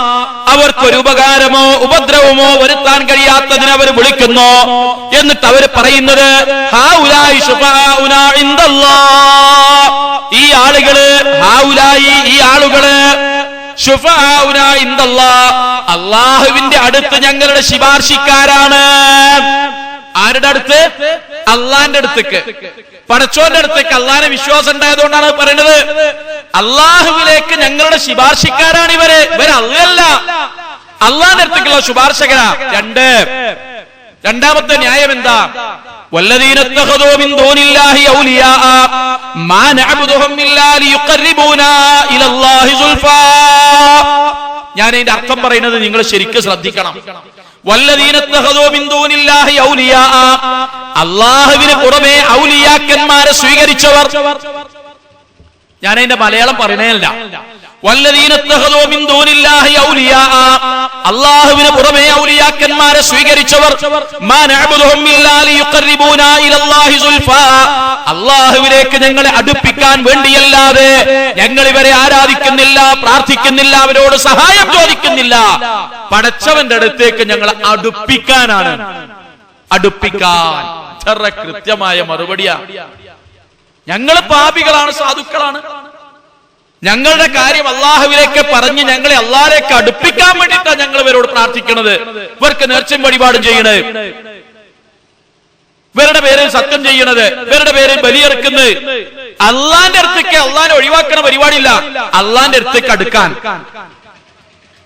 അവർക്കൊരു ഉപകാരമോ ഉപദ്രവമോ വരുത്താൻ കഴിയാത്തതിനെ അവർ വിളിക്കുന്നു. എന്നിട്ട് അവർ പറയുന്നത് ഹൗലായി ശുഫാഉനാ ഇൻദല്ലാഹ്. ഈ ആളുകള്, ഹൗലായി ഈ ആളുകള്, ശുഫാഉനാ ഇൻദല്ലാഹ്, അല്ലാഹുവിന്റെ അടുത്ത് ഞങ്ങളുടെ ശുപാർശക്കാരാണ്. ആരുടെ അടുത്ത്? അള്ളാന്റെ അടുത്തേക്ക്, പടച്ചോന്റെ അടുത്തേക്ക്. അള്ളാനെ വിശ്വാസം ഉണ്ടായതുകൊണ്ടാണ് പറയുന്നത്. അള്ളാഹുവിലേക്ക് ഞങ്ങളുടെ ശുപാർശക്കാരാണ് ഇവര്. അല്ലല്ല, അള്ളാന്റെ അടുത്തേക്കുള്ള ശുപാർശകരാ. രണ്ടാമത്തെ ന്യായം എന്താ? വല്ലദീന ഇത്തഖദൂ മിൻ ദൂനില്ലാഹി ഔലിയാ മാ നഅബുദുഹും ഇല്ലാ ലിയുഖർരിബൂനാ ഇലല്ലാഹി സുൽഫാ. ഞാൻ അതിന്റെ അർത്ഥം പറയുന്നത് നിങ്ങൾ ശരിക്കും ശ്രദ്ധിക്കണം. വല്ലദീന ഇത്തഖദൂ മിൻ ദൂനില്ലാഹി ഔലിയാ, അല്ലാഹുവിന് പുറമെ ഔലിയാക്കന്മാരെ സ്വീകരിച്ചവർ. ഞാൻ അതിന്റെ മലയാളം പറയണേയല്ല. വല്ലദീന ഇത്തഖദൂ മിൻ ദൂനില്ലാഹി ഔലിയാ, അല്ലാഹുവിന് പുറമെ ഔലിയാക്കന്മാരെ സ്വീകരിച്ചവർ. മാ നഅബുദുഹും ഇല്ലാ ലിയുഖർരിബൂനാ ഇലല്ലാഹി സുൽഫാ, അല്ലാഹുവിലേക്ക് ഞങ്ങളെ അടുപ്പിക്കാൻ വേണ്ടിയല്ലാതെ ഞങ്ങൾ ഇവരെ ആരാധിക്കുന്നില്ല, പ്രാർത്ഥിക്കുന്നില്ല, അവരോട് സഹായം ചോദിക്കുന്നില്ല. പടച്ചവന്റെ അടുത്തേക്ക് ഞങ്ങളെ അടുപ്പിക്കാനാണ്. അടുപ്പിക്കാൻ. എത്ര കൃത്യമായ മറുപടിയാ. ഞങ്ങൾ പാപികളാണ്, സാധുക്കളാണ്. ഞങ്ങളുടെ കാര്യം അള്ളാഹുവിലേക്ക് പറഞ്ഞ് ഞങ്ങളെ അള്ളാഹിലേക്ക് അടുപ്പിക്കാൻ വേണ്ടിയിട്ടാണ് ഞങ്ങൾ ഇവരോട് പ്രാർത്ഥിക്കുന്നത്, ഇവർക്ക് നേർച്ചയും വഴിപാടും ചെയ്യണത്, ഇവരുടെ പേരിൽ സത്യം ചെയ്യണത്, ഇവരുടെ പേരിൽ ബലിയെടുക്കുന്നത്. അള്ളാന്റെ അടുത്തേക്ക് അള്ളാഹിനെ ഒഴിവാക്കണ പരിപാടിയില്ല, അള്ളാന്റെ അടുത്തേക്ക് അടുക്കാൻ.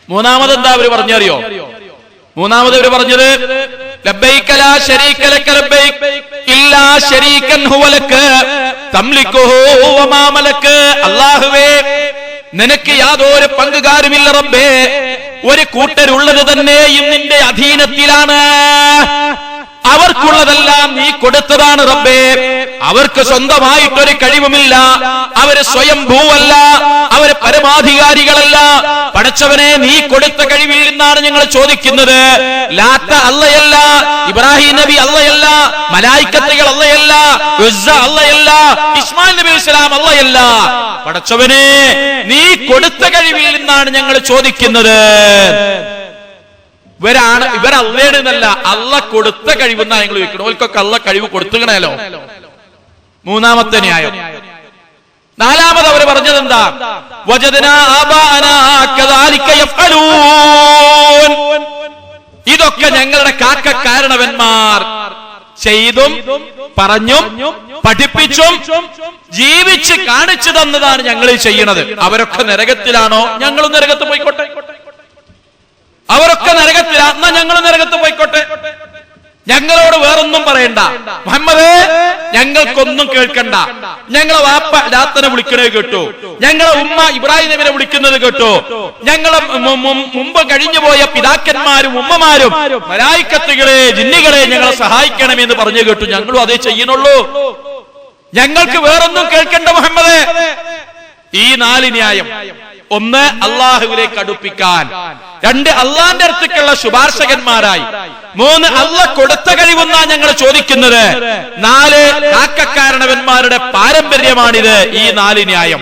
മൂന്നാമത് എന്താ അവര് പറഞ്ഞറിയോ? മൂന്നാമത് അവര് പറഞ്ഞത് ലബ്ബൈക ലാ ശരീക ലക ലബ്ബൈക ഇല്ലാ ശരീകൻ ഹുവ ലക തംലികുഹു വമാ മലക. അല്ലാഹുവേ, നിനക്ക് യാതൊരു പങ്കുകാരുമില്ല റബ്ബേ, ഒരു കൂട്ടരുള്ളത് തന്നെയും നിന്റെ അധീനത്തിലാണ്. അവർക്കുള്ളതെല്ലാം നീ കൊടുത്തതാണ് റബ്ബേ. അവർക്ക് സ്വന്തമായിട്ടൊരു കഴിവുമില്ല, അവര് സ്വയംഭൂവല്ല, അവര് പരമാധികാരികളല്ല. പടച്ചവനെ, നീ കൊടുത്ത കഴിവിൽ നിന്നാണ് ഞങ്ങൾ ചോദിക്കുന്നത്. ലാത്ത അല്ലയല്ല, ഇബ്രാഹിം നബി അല്ലയല്ല, മലായിക്കത്തുകൾ അല്ലയല്ല, ഉസ്സ അല്ലയല്ല, ഇസ്മായിൽ നബി ഇസ്ലാം അല്ലയല്ല. പടച്ചവനെ, നീ കൊടുത്ത കഴിവിൽ നിന്നാണ് ഞങ്ങൾ ചോദിക്കുന്നത്. ഇവർ അള്ളേടുന്നല്ല, അള്ള കൊടുത്ത കഴിവെന്നാ ഞങ്ങൾ ചോദിക്കണം. ഓൽക്കൊക്കെ അള്ള കഴിവ് കൊടുത്തുകണല്ലോ. മൂന്നാമത്തെ ന്യായം. നാലാമത് അവർ പറഞ്ഞത് എന്താ? വജദനാ ആബാഅനാ കദാലിക യഫ്അലൂൻ. ഇതൊക്കെ ഞങ്ങളുടെ കാരണവന്മാർ ചെയ്തും പറഞ്ഞും പഠിപ്പിച്ചും ജീവിച്ച് കാണിച്ചു തന്നതാണ് ഞങ്ങൾ ചെയ്യണത്. അവരൊക്കെ നരകത്തിലാണോ? ഞങ്ങളും നരകത്ത് പോയിക്കോട്ടെ. അവരൊക്കെ നരകത്തിലാ, എന്നാ ഞങ്ങളും നരകത്ത് പോയിക്കോട്ടെ. ഞങ്ങളോട് വേറൊന്നും പറയണ്ട. മുഹമ്മദേ, ഞങ്ങൾക്കൊന്നും കേൾക്കണ്ട. ഞങ്ങളെ വാപ്പ രാത്തനെ വിളിക്കണത് കേട്ടു, ഞങ്ങളെ ഉമ്മ ഇബ്രാഹിം നബിനെ വിളിക്കുന്നത് കേട്ടു, ഞങ്ങളെ മുമ്പ് കഴിഞ്ഞുപോയ പിതാക്കന്മാരും ഉമ്മമാരും മലായിക്കത്തുകളെ ജിന്നികളെ ഞങ്ങളെ സഹായിക്കണമെന്ന് പറഞ്ഞു കേട്ടു. ഞങ്ങളും അതേ ചെയ്യുന്നുള്ളൂ. ഞങ്ങൾക്ക് വേറൊന്നും കേൾക്കണ്ട മുഹമ്മദേ. ഈ 4 ന്യായം: 1 അള്ളാഹുവിലേക്ക് അടുപ്പിക്കാൻ, 2 അള്ളാന്റെ അടുത്തേക്കുള്ള ശുപാർശകന്മാരായി, 3 അള്ളാഹ് കൊടുത്ത കഴിവെന്നാ ഞങ്ങൾ ചോദിക്കുന്നത്, 4 കാക്കക്കാരണവന്മാരുടെ പാരമ്പര്യമാണിത്. ഈ 4 ന്യായം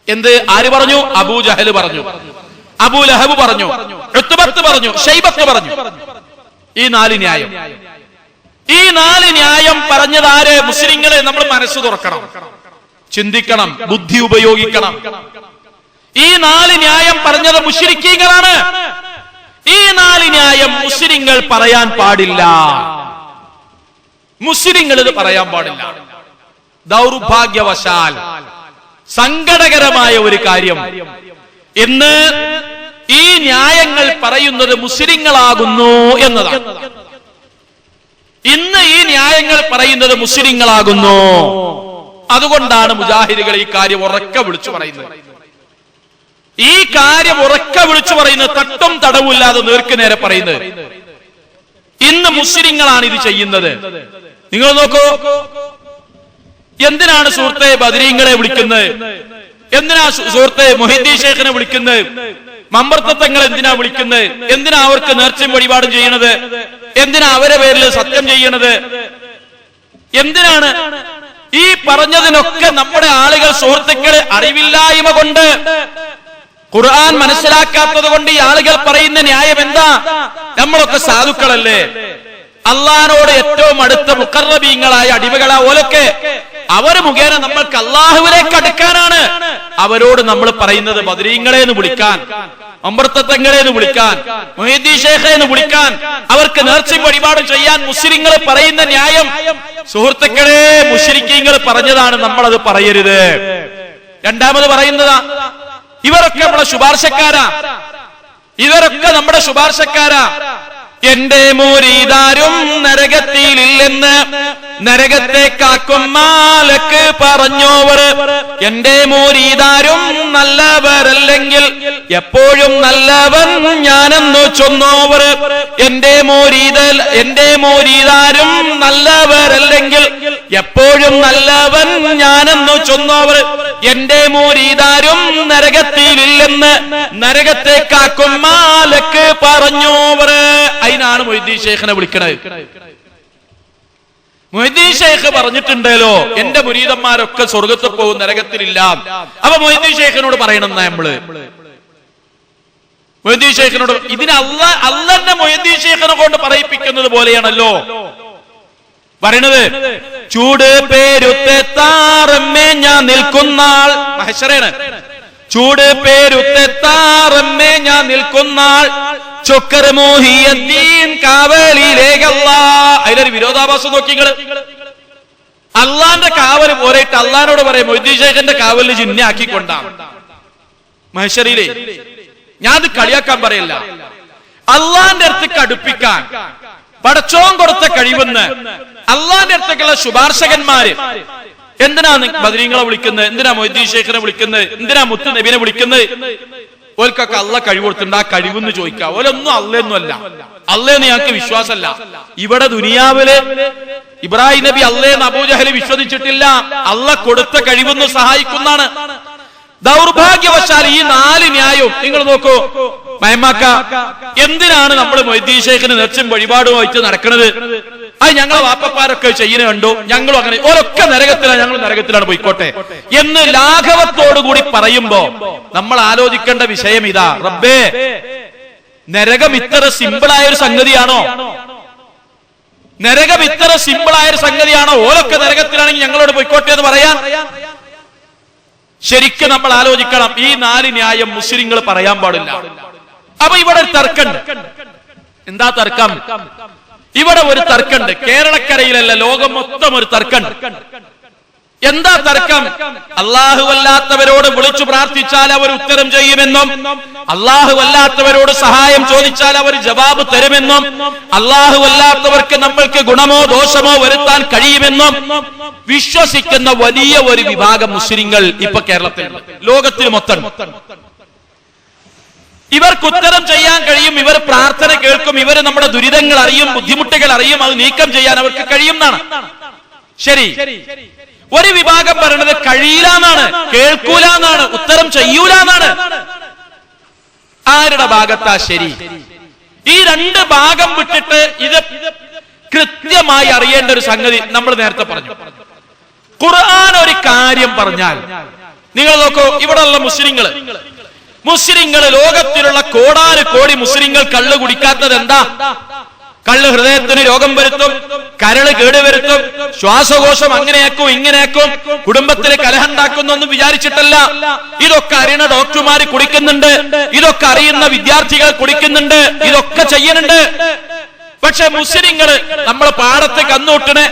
എന്ത്? ആര് പറഞ്ഞു? അബൂജഹൽ പറഞ്ഞു, അബൂലഹബ് പറഞ്ഞു, ഉത്ബത്ത് പറഞ്ഞു, ശൈബത്ത് പറഞ്ഞു. ഈ 4 ന്യായം. ഈ 4 ന്യായം പറഞ്ഞത് ആര്? മുസ്ലിങ്ങളെ നമ്മൾ മനസ്സ് തുറക്കണം, ചിന്തിക്കണം, ബുദ്ധി ഉപയോഗിക്കണം. ഈ 4 ന്യായം പറഞ്ഞത് മുശ്രിക്കീങ്ങളാണ്. ഈ 4 ന്യായം മുസ്ലിങ്ങൾ പറയാൻ പാടില്ല. മുസ്ലിങ്ങൾ ഇത് പറയാൻ പാടില്ല. ദൗർഭാഗ്യവശാൽ സങ്കടകരമായ ഒരു കാര്യം, ഇന്ന് ഈ ന്യായങ്ങൾ പറയുന്നത് മുസ്ലിങ്ങളാകുന്നു എന്നതാണ്. ഇന്ന് ഈ ന്യായങ്ങൾ പറയുന്നത് മുസ്ലിങ്ങളാകുന്നു. അതുകൊണ്ടാണ് മുജാഹിദുകൾ ഈ കാര്യം ഉറക്കെ വിളിച്ചു പറയുന്നത്. ഈ കാര്യം ഉറക്കെ വിളിച്ചു പറയുന്നത്, തട്ടും തടവുമില്ലാതെ നേർക്കുനേരെ പറയുന്നത്. ഇന്ന് മുസ്ലിങ്ങളാണ് ഇത് ചെയ്യുന്നത്. നിങ്ങൾ നോക്കൂ, എന്തിനാണ് സുഹൃത്തെ ബദരീങ്ങളെ വിളിക്കുന്നത്? എന്തിനാ സുഹൃത്തെ മുഹീദ്ദീൻ ശൈഖിനെ വിളിക്കുന്നത്? മമ്പർത്തങ്ങൾ എന്തിനാ വിളിക്കുന്നത്? എന്തിനാ അവർക്ക് നേർച്ചയും വഴിപാടും ചെയ്യണത്? എന്തിനാ അവരെ പേരിൽ സത്യം ചെയ്യണത്? എന്തിനാണ് ഈ പറഞ്ഞതിനൊക്കെ നമ്മുടെ ആളുകൾ, സുഹൃത്തുക്കളെ, അറിവില്ലായ്മ കൊണ്ട്, ഖുർആൻ മനസ്സിലാക്കാത്തത് കൊണ്ട് ഈ ആളുകൾ പറയുന്ന ന്യായം എന്താ? നമ്മളൊക്കെ സാധുക്കളല്ലേ, അള്ളാഹിനോട് ഏറ്റവും അടുത്ത മുഖർറബീങ്ങളായ അടിമകളാ ഓലൊക്കെ, അവര് മുഖേന നമ്മൾക്ക് അള്ളാഹുവിലേക്ക് അടുക്കാനാണ്. അവരോട് നമ്മൾ പറയുന്നത് ബദരീങ്ങളെ എന്ന് വിളിക്കാൻ, അമൃതത്വങ്ങളെ എന്ന് വിളിക്കാൻ, മുഹീദ്ദീൻ ശൈഖെ എന്ന് വിളിക്കാൻ, അവർക്ക് നേർച്ചയും വഴിപാടും ചെയ്യാൻ മുസ്ലിങ്ങൾ പറയുന്ന ന്യായം, സുഹൃത്തുക്കളെ, മുശ്രിക്കീങ്ങൾ പറഞ്ഞതാണ്. നമ്മളത് പറയരുത്. രണ്ടാമത് പറയുന്നതാ, ഇവരൊക്കെ നമ്മുടെ ശുപാർശക്കാരാ, ഇവരൊക്കെ നമ്മുടെ ശുപാർശക്കാരാ. എന്റെ മുരീദാരും നരകത്തിലില്ലെന്ന് നരകത്തെ കാക്കും മാലക്ക് പറഞ്ഞോവർ. എന്റെ മുരീദാരും നല്ലവരല്ലെങ്കിൽ എപ്പോഴും നല്ലവൻ ഞാനെന്നു ചൊന്നോവർ. എന്റെ മുരീദാരും നല്ലവരല്ലെങ്കിൽ എപ്പോഴും നല്ലവൻ ഞാനെന്നു ചൊന്നോവർ. എന്റെ മുരീദാരും നരകത്തിലില്ലെന്ന് നരകത്തെ കാക്കും മാലക്ക് പറഞ്ഞോവർ. അതിനാണ് മുഹീദ്ദീൻ ശൈഖിനെ വിളിക്കണത്. മുഹീദ്ദീൻ ശൈഖ് പറഞ്ഞിട്ടുണ്ടല്ലോ, എന്റെ മുരീദന്മാരൊക്കെ സ്വർഗത്തിൽ പോകും, നരകത്തിലില്ല. അപ്പൊ മുഹീദ്ദീൻ ശൈഖിനോട് പറയണമെന്നാ നമ്മള്. മുഹീദ്ദീൻ ശൈഖിനോട് ഇതിന് അള്ളന്നെ മുഹീദ്ദീൻ ശൈഖിനെ കൊണ്ട് പറയിപ്പിക്കുന്നത് പോലെയാണല്ലോ പറയണത്. ചൂട് പേരുത്താറമ്മേ ഞാൻ നിൽക്കുന്നാൾ, മഹ്ശറാണ്. ചൂട് പേരുത്താറമ്മേ ഞാൻ നിൽക്കുന്നാൾ, ചൊക്കർ മോഹിയദ്ദീൻ കാവലിലേകല്ലാ. അതിലൊരു വിരോധാഭാസം നോക്കിങ്ങള്. അള്ളാന്റെ കാവല് പോരായിട്ട് അള്ളഹാനോട് പറയും മുഹീദ്ദീൻ ശൈഖിന്റെ കാവലിന് ജിന്നെ ആക്കിക്കൊണ്ടാണ് മഹ്ശറിലെ. ഞാൻ അത് കളിയാക്കാൻ പറയില്ല. അള്ളാന്റെ അടുത്തേക്ക് അടുപ്പിക്കാൻ പടച്ചോൻ കൊടുത്ത കഴിവെന്ന് അള്ളാന്റെ അടുത്തേക്കുള്ള ശുപാർശകന്മാര്. എന്തിനാ ബദരീങ്ങളെ വിളിക്കുന്നത്? എന്തിനാ മുഹീദ്ദീൻ ശൈഖിനെ വിളിക്കുന്നത്? എന്തിനാ മുത്ത് നബിനെ വിളിക്കുന്നത്? ഓൽക്കൊക്കെ അള്ള കഴിവ് കൊടുത്തിട്ടുണ്ട്. ആ കഴിവെന്ന് ചോദിക്കാം. ഓലൊന്നും അള്ളയൊന്നും അല്ല, അള്ളയെന്ന് ഞങ്ങൾക്ക് വിശ്വാസമല്ല. ഇവിടെ ദുനിയാവില് ഇബ്രാഹിം നബി അള്ളയെന്ന് അബൂജഹൽ വിശ്വസിച്ചിട്ടില്ല. അള്ള കൊടുത്ത കഴിവെന്ന് സഹായിക്കുന്നതാണ്. ദൗർഭാഗ്യവശാൽ ഈ 4 ന്യായവും നിങ്ങൾ നോക്കൂ. മയമാക്ക, എന്തിനാണ് നമ്മൾ മുഹീദ്ദീൻ ശൈഖിന് നേർച്ചയും വഴിപാടുമായിട്ട് നടക്കുന്നത്? അത് ഞങ്ങളെ വാപ്പപ്പാരൊക്കെ ചെയ്യുന്ന കണ്ടു, ഞങ്ങളും അങ്ങനെ. ഓരൊക്കെ നരകത്തിലാണ്, ഞങ്ങൾ നരകത്തിലാണ്, പോയിക്കോട്ടെ എന്ന് ലാഘവത്തോടുകൂടി പറയുമ്പോ നമ്മൾ ആലോചിക്കേണ്ട വിഷയം ഇതാ. റബ്ബേ, നരകം ഇത്ര സിമ്പിളായ ഒരു സംഗതിയാണോ? നരകം ഇത്ര സിമ്പിളായ ഒരു സംഗതിയാണോ? ഓരൊക്കെ നരകത്തിലാണെങ്കിൽ ഞങ്ങളോട് പോയിക്കോട്ടെ എന്ന് പറയാൻ? ശരിക്കും നമ്മൾ ആലോചിക്കണം. ഈ 4 ന്യായം മുസ്ലിങ്ങൾ പറയാൻ പാടില്ല. അപ്പൊ ഇവിടെ ഒരു തർക്കമുണ്ട്. എന്താ തർക്കം? ഇവിടെ ഒരു തർക്കമുണ്ട്. കേരളക്കരയിലല്ല, ലോകം മൊത്തം ഒരു തർക്കമുണ്ട്. എന്താ തർക്കം? അല്ലാഹുവല്ലാത്തവരോട് വിളിച്ചു പ്രാർത്ഥിച്ചാൽ അവർ ഉത്തരം ചെയ്യുമെന്നും, അല്ലാഹുവല്ലാത്തവരോട് സഹായം ചോദിച്ചാൽ അവർ ജവാബ് തരുമെന്നും, അല്ലാഹുവല്ലാത്തവർക്ക് നമ്മൾക്ക് ഗുണമോ ദോഷമോ വരുത്താൻ കഴിയുമെന്നും വിശ്വസിക്കുന്ന വലിയ ഒരു വിഭാഗം മുസ്ലിങ്ങൾ ഇപ്പൊ കേരളത്തിലുണ്ട്, ലോകത്തിൽ മൊത്തം. ഇവർക്ക് ഉത്തരം ചെയ്യാൻ കഴിയും, ഇവർ പ്രാർത്ഥന കേൾക്കും, ഇവർ നമ്മുടെ ദുരിതങ്ങൾ അറിയും, ബുദ്ധിമുട്ടുകൾ അറിയും, അത് നീക്കം ചെയ്യാൻ അവർക്ക് കഴിയുമെന്നാണ്. ശരി, ഒരു വിഭാഗം പറയുന്നത് കഴിയില്ല എന്നാണ്, കേൾക്കൂല എന്നാണ്, ഉത്തരം ചെയ്യൂല എന്നാണ്. ആരുടെ ഭാഗത്താ ശരി? ഈ രണ്ട് ഭാഗം വിട്ടിട്ട് ഇത് കൃത്യമായി അറിയേണ്ട ഒരു സംഗതി നമ്മൾ നേരത്തെ പറഞ്ഞു. ഖുർആൻ ഒരു കാര്യം പറഞ്ഞാൽ, നിങ്ങൾ നോക്കൂ, ഇവിടെയുള്ള മുസ്ലിങ്ങൾ ലോകത്തിലുള്ള കോടാനു കോടി മുസ്ലിങ്ങൾ കള്ള് കുടിക്കാത്തത് എന്താ? കള്ള് ഹൃദയത്തിന് രോഗം വരുത്തും, കരള് കേടുവരുത്തും, ശ്വാസകോശം അങ്ങനെയാക്കും ഇങ്ങനെയാക്കും, കുടുംബത്തിൽ കലഹമുണ്ടാക്കുന്നൊന്നും വിചാരിച്ചിട്ടല്ല. ഇതൊക്കെ അറിയുന്ന ഡോക്ടർമാർ കുടിക്കുന്നുണ്ട്, ഇതൊക്കെ അറിയുന്ന വിദ്യാർത്ഥികൾ കുടിക്കുന്നുണ്ട്, ഇതൊക്കെ ചെയ്യുന്നുണ്ട്. പക്ഷെ മുസ്ലിങ്ങൾ നമ്മൾ പാടത്ത് കന്നൂട്ടിന്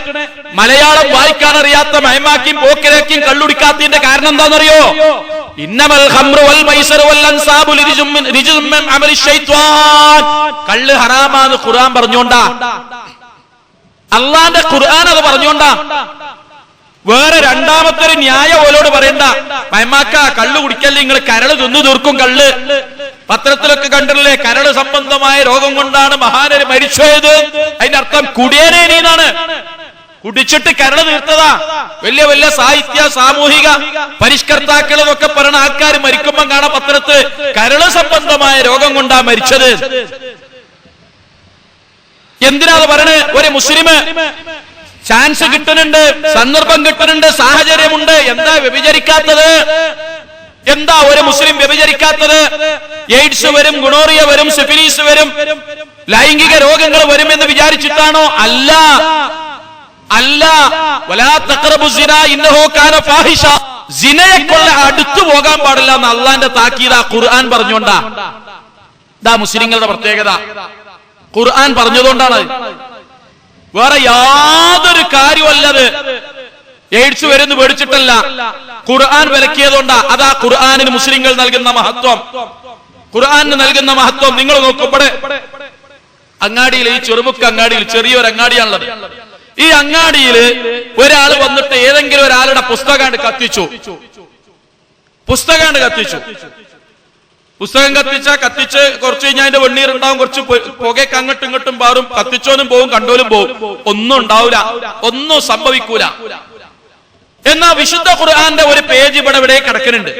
മലയാളം വായിക്കാൻ അറിയാത്ത മയമാക്കിയും പോക്കിലേക്കും കള്ളുടിക്കാത്തതിന്റെ കാരണം എന്താണെന്നറിയോ? ഇന്നമൽ ഖംറു വൽ മൈസറു വൽ അൻസാബു റിജ്സും മിൻ അമലി ശൈത്വാൻ. കള്ള് ഹറാമാന്ന് ഖുർആൻ പറഞ്ഞോണ്ടാ, അള്ളാന്റെ ഖുർആൻ അത് പറഞ്ഞോണ്ടാ. വേറെ രണ്ടാമത്തെ ഒരു ന്യായം ഓലോട് പറയണ്ട, മയമാക്ക കള്ളു കുടിക്കല്ലേ, നിങ്ങൾ കരള് തിന്നു തീർക്കും. കള്ള് പത്രത്തിലൊക്കെ കണ്ടില്ലേ, കരള് സംബന്ധമായ രോഗം കൊണ്ടാണ് മഹാനര് മരിച്ചത്. അതിന്റെ അർത്ഥം കുടിയനേനാണ്, കുടിച്ചിട്ട് കരള് തീർത്തതാ. വലിയ വലിയ സാഹിത്യ സാമൂഹിക പരിഷ്കർത്താക്കൾ എന്നൊക്കെ പറയുന്ന ആൾക്കാർ മരിക്കുമ്പം കാണാം പത്രത്ത് കരള് സംബന്ധമായ രോഗം കൊണ്ടാ മരിച്ചത്. എന്തിനാ പറയണേ? ഒരു മുസ്ലിം ചാൻസ് കിട്ടുന്നുണ്ട്, സന്ദർഭം കിട്ടുന്നുണ്ട്, സാഹചര്യമുണ്ട്, എന്താ വ്യഭിചരിക്കാത്തത്? എന്താ ഒരു മുസ്ലിം വ്യഭിചരിക്കാത്തത്? എയ്ഡ്സ് വരും, ഗുണോറിയ വരും, സിഫിലിസ് വരും, ലൈംഗിക രോഗങ്ങൾ വരുമെന്ന് വിചാരിച്ചിട്ടാണോ? അല്ല, അല്ല. വലാ തഖറബു സിനാ ഇന്നഹു കാന ഫാഹിഷ. സിനയെക്കൊള്ള അടുത്തു പോകാൻ പാടില്ല എന്ന് അള്ളാന്റെ താക്കീതാ ഖുർആൻ പറഞ്ഞോണ്ടാ. ഇതാ മുസ്ലിങ്ങളുടെ പ്രത്യേകത, ഖുർആൻ പറഞ്ഞതുകൊണ്ടാണ്. വേറെ യാതൊരു കാര്യമല്ലത്. എയ്ഡ്സ് വരുന്നു പേടിച്ചിട്ടല്ല, ഖുർആൻ വിലക്കിയതുകൊണ്ടാ. അതാ ഖുർആനിന് മുസ്ലിങ്ങൾ നൽകുന്ന മഹത്വം, ഖുർആനിന് നൽകുന്ന മഹത്വം. നിങ്ങൾ നോക്കുമ്പോഴേ അങ്ങാടിയിൽ, ഈ ചെറുമുക്ക് അങ്ങാടിയിൽ, ചെറിയൊരു അങ്ങാടിയാണുള്ളത്. ഈ അങ്ങാടിയിൽ ഒരാൾ വന്നിട്ട് ഏതെങ്കിലും ഒരാളുടെ പുസ്തകം കത്തിച്ചു. പുസ്തകം കത്തിച്ച് കുറച്ച് കഴിഞ്ഞാൽ അതിന്റെ വെണ്ണീറുണ്ടാവും, കുറച്ച് പുകയൊക്കെ അങ്ങോട്ടും ഇങ്ങോട്ടും പാറും. കത്തിച്ചോനും പോവും, കണ്ടോനും പോവും, ഒന്നും ഉണ്ടാവില്ല, ഒന്നും സംഭവിക്കൂല. എന്നാ വിശുദ്ധ ഖുർആന്റെ ഒരു പേജ് ഇവിടെ കിടക്കുന്നുണ്ട്,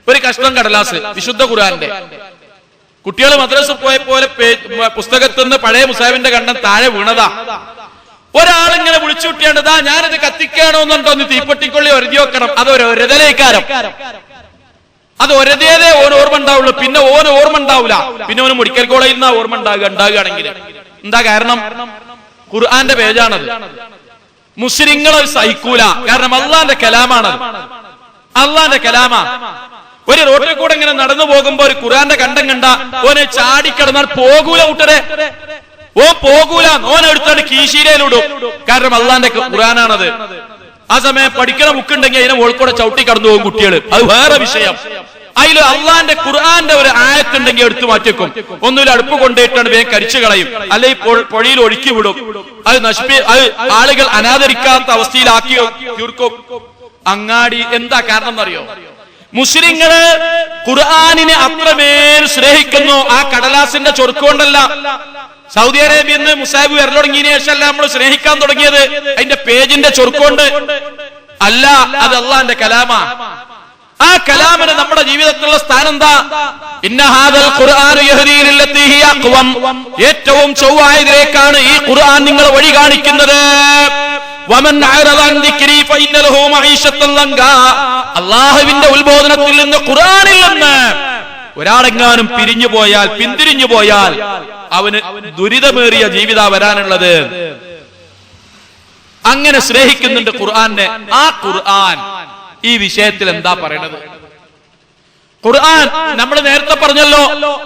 ഒരു കഷ്ണം കടലാസ്, വിശുദ്ധ ഖുർആന്റെ. കുട്ടികൾ മദ്രസ പോയ പോലെ പുസ്തകത്തിൽ നിന്ന് പഴയ മുസാഹിബിന്റെ കണ്ണം താഴെ വീണതാ. ഒരാളിങ്ങനെ വിളിച്ചു കൂട്ടിയാണ്ടതാ, ഞാനിത് കത്തിക്കാണോ എന്നുണ്ടോ എന്ന് തീപ്പെട്ടിക്കൊള്ളി ഒരുതി വെക്കണം. അതൊരൊരതലേക്കാരം, അത് ഒരതേതേ ഓൻ ഓർമ്മ ഉണ്ടാവുള്ളൂ, പിന്നെ ഓന് ഓർമ്മ ഉണ്ടാവില്ല. പിന്നെ ഓന് മെഡിക്കൽ കോളേജിൽ നിന്നാ ഓർമ്മ ഉണ്ടാകുകയാണെങ്കിൽ എന്താ കാരണം? ഖുർആന്റെ പേജാണത്. മുസ്ലിങ്ങൾ സഹിക്കൂല, കാരണം അള്ളാന്റെ കലാമാണത്, അള്ളാന്റെ കലാമാ. ഒരു റോഡിൽ കൂടെ ഇങ്ങനെ നടന്നു പോകുമ്പോ ഒരു ഖുർആന്റെ കണ്ടം കണ്ട ഓനെ ചാടിക്കിടന്നാൽ പോകൂല, കൂട്ടരെ ഓ പോകൂല, ഓനെടുത്താണ് കീശീരയിലിടും, കാരണം അള്ളാന്റെ ഖുർആനാണത്. ആ സമയം പഠിക്കണ ബുക്കുണ്ടെങ്കിൽ അതിനെ ഓൾക്കൂടെ ചവിട്ടി കടന്നു പോകും കുട്ടികൾ, അത് വേറെ വിഷയം. അതിൽ അള്ളാന്റെ ഖുർആന്റെ ഒരു ആയത്തുണ്ടെങ്കിൽ എടുത്തു മാറ്റിക്കും. ഒന്നുമില്ല, അടുപ്പ് കൊണ്ടുപോയിട്ടാണ് വേഗം കരിച്ചു കളയും, അല്ലെങ്കിൽ പൊഴിയിൽ ഒഴുക്കി വിടും. അത് അത് ആളുകൾ അനാദരിക്കാത്ത അവസ്ഥയിലാക്കി തീർക്കും. അങ്ങാടി എന്താ കാരണം എന്നറിയോ? മുസ്ലിങ്ങള് ഖുർആനിനെ അത്രമേൽ സ്നേഹിക്കുന്നു. ആ കടലാസിന്റെ ചൊറുക്കൊണ്ടല്ല. സൗദി അറേബ്യയിൽ നിന്ന് മുസാഹിബ് വരൽ തുടങ്ങിയതിനു ശേഷമല്ല നമ്മൾ സ്നേഹിക്കാൻ തുടങ്ങിയത് അതിന്റെ പേജിന്റെ ചൊറുക്കൊണ്ട് അല്ല, അത് അള്ളാന്റെ കലാമാ. ആ കലാമിന് നമ്മുടെ ജീവിതത്തിലുള്ള സ്ഥാനം എന്താ? ഇന്ന ഹാദൽ ഖുർആനു യഹ്ദീ ലില്ലതീ ഹിയ അഖ്വം. ഏറ്റവും ചൊവ്വായതിലേക്കാണ് ഈ ഖുർആൻ നിങ്ങളെ വഴി കാണിക്കുന്നത്. വമൻ അഅറദ അൻ ദിക്രി ഫഇന്ന ലഹു മഈശത്തൻ ലങ്കാ. അല്ലാഹുവിന്റെ ഉത്ബോധനത്തിൽ നിന്ന്, ഖുർആനിൽ നിന്ന് ഒരാളെങ്ങാനും പിരിഞ്ഞു പോയാൽ, പിന്തിരിഞ്ഞു പോയാൽ അവന് ദുരിതമേറിയ ജീവിത വരാനുള്ളത്. അങ്ങനെ സ്നേഹിക്കുന്നുണ്ട് ഖുർആനെ. ആ ഖുർആൻ ഈ വിഷയത്തിൽ എന്താ പറയണത്? ഖുർആൻ നമ്മൾ നേരത്തെ പറഞ്ഞല്ലോ,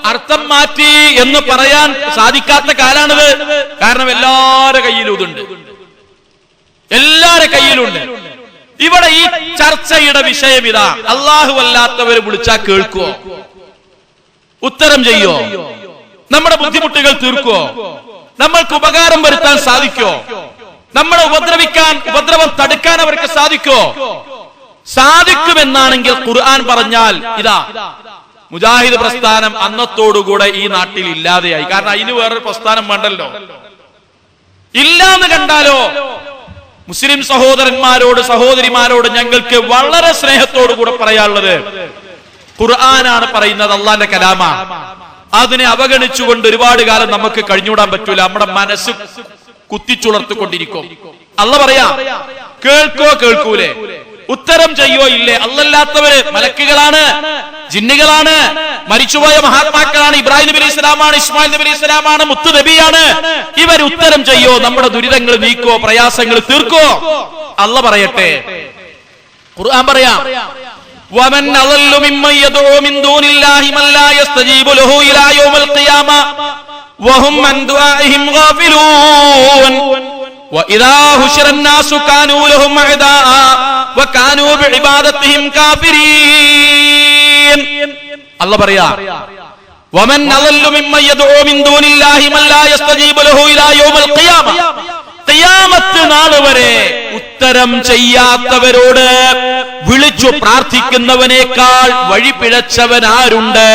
അർത്ഥം മാറ്റി എന്ന് പറയാൻ സാധിക്കാത്ത കാലാണിത്. കാരണം എല്ലാവരുടെ കയ്യിലും ഇതുണ്ട്, എല്ലാവരുടെ കയ്യിലുണ്ട്. ഇവിടെ ഈ ചർച്ചയുടെ വിഷയം ഇതാ: അല്ലാഹു അല്ലാത്തവരെ വിളിച്ചാൽ കേൾക്കുവോ? ഉത്തരം ചെയ്യോ? നമ്മുടെ ബുദ്ധിമുട്ടുകൾ തീർക്കുവോ? നമ്മൾക്ക് ഉപകാരം വരുത്താൻ സാധിക്കോ? നമ്മളെ ഉപദ്രവം തടുക്കാൻ അവർക്ക് സാധിക്കോ? സാധിക്കുമെന്നാണെങ്കിൽ ഖുർആൻ പറഞ്ഞാൽ ഇതാ, മുജാഹിദ് പ്രസ്ഥാനം അന്നത്തോടുകൂടെ ഈ നാട്ടിൽ ഇല്ലാതെയായി. കാരണം അതിന് വേറൊരു പ്രസ്ഥാനം വേണ്ടല്ലോ. ഇല്ലാന്ന് കണ്ടാലോ? മുസ്ലിം സഹോദരന്മാരോട് സഹോദരിമാരോട് ഞങ്ങൾക്ക് വളരെ സ്നേഹത്തോടു കൂടെ പറയാനുള്ളത്, ഖുർആനാണ് പറയുന്നത്, അള്ളാന്റെ കലാമ. അതിനെ അവഗണിച്ചുകൊണ്ട് ഒരുപാട് കാലം നമുക്ക് കഴിഞ്ഞുകൂടാൻ പറ്റൂല. നമ്മുടെ മനസ്സ് കുത്തിച്ചുളർത്തുകൊണ്ടിരിക്കും. അള്ള പറയാ, കേൾക്കോ കേൾക്കൂലേ? ഉത്തരം ചെയ്യോ ഇല്ലേ? അല്ലല്ലാത്തവര് മലക്കുകളാണ്, ജിന്നുകളാണ്, മരിച്ചുപോയ മഹാത്മാക്കളാണ്, ഇബ്രാഹിം നബി അലൈഹി സ്വലാമാണ്, ഇസ്മായിൽ നബി അലൈഹി സ്വലാമാണ്, മുത്തു നബിയാണ്. ഇവർ ഉത്തരം ചെയ്യോ? നമ്മുടെ ദുരിതങ്ങൾ നീക്കോ? പ്രയാസങ്ങൾ തീർക്കോ? അല്ല പറയട്ടെ. ഖുർആൻ പറയാ, ومن أضل ممن يدعو من دون الله من لا يستجيب له إلى يوم القيامة وهم عن دعائهم غافلون وإذا حشر الناس كانوا لهم أعداء وكانوا بعبادتهم كافرين. الله പറയാ, ومن أضل ممن يدعو من دون الله من لا يستجيب له إلى يوم القيامة. ഖിയാമത്ത് നാൾ വരെ ഉത്തരം ചെയ്യാത്തവരോട് വിളിച്ചു പ്രാർത്ഥിക്കുന്നവനേക്കാൾ വഴി പിഴച്ചവൻ ആരുണ്ട്?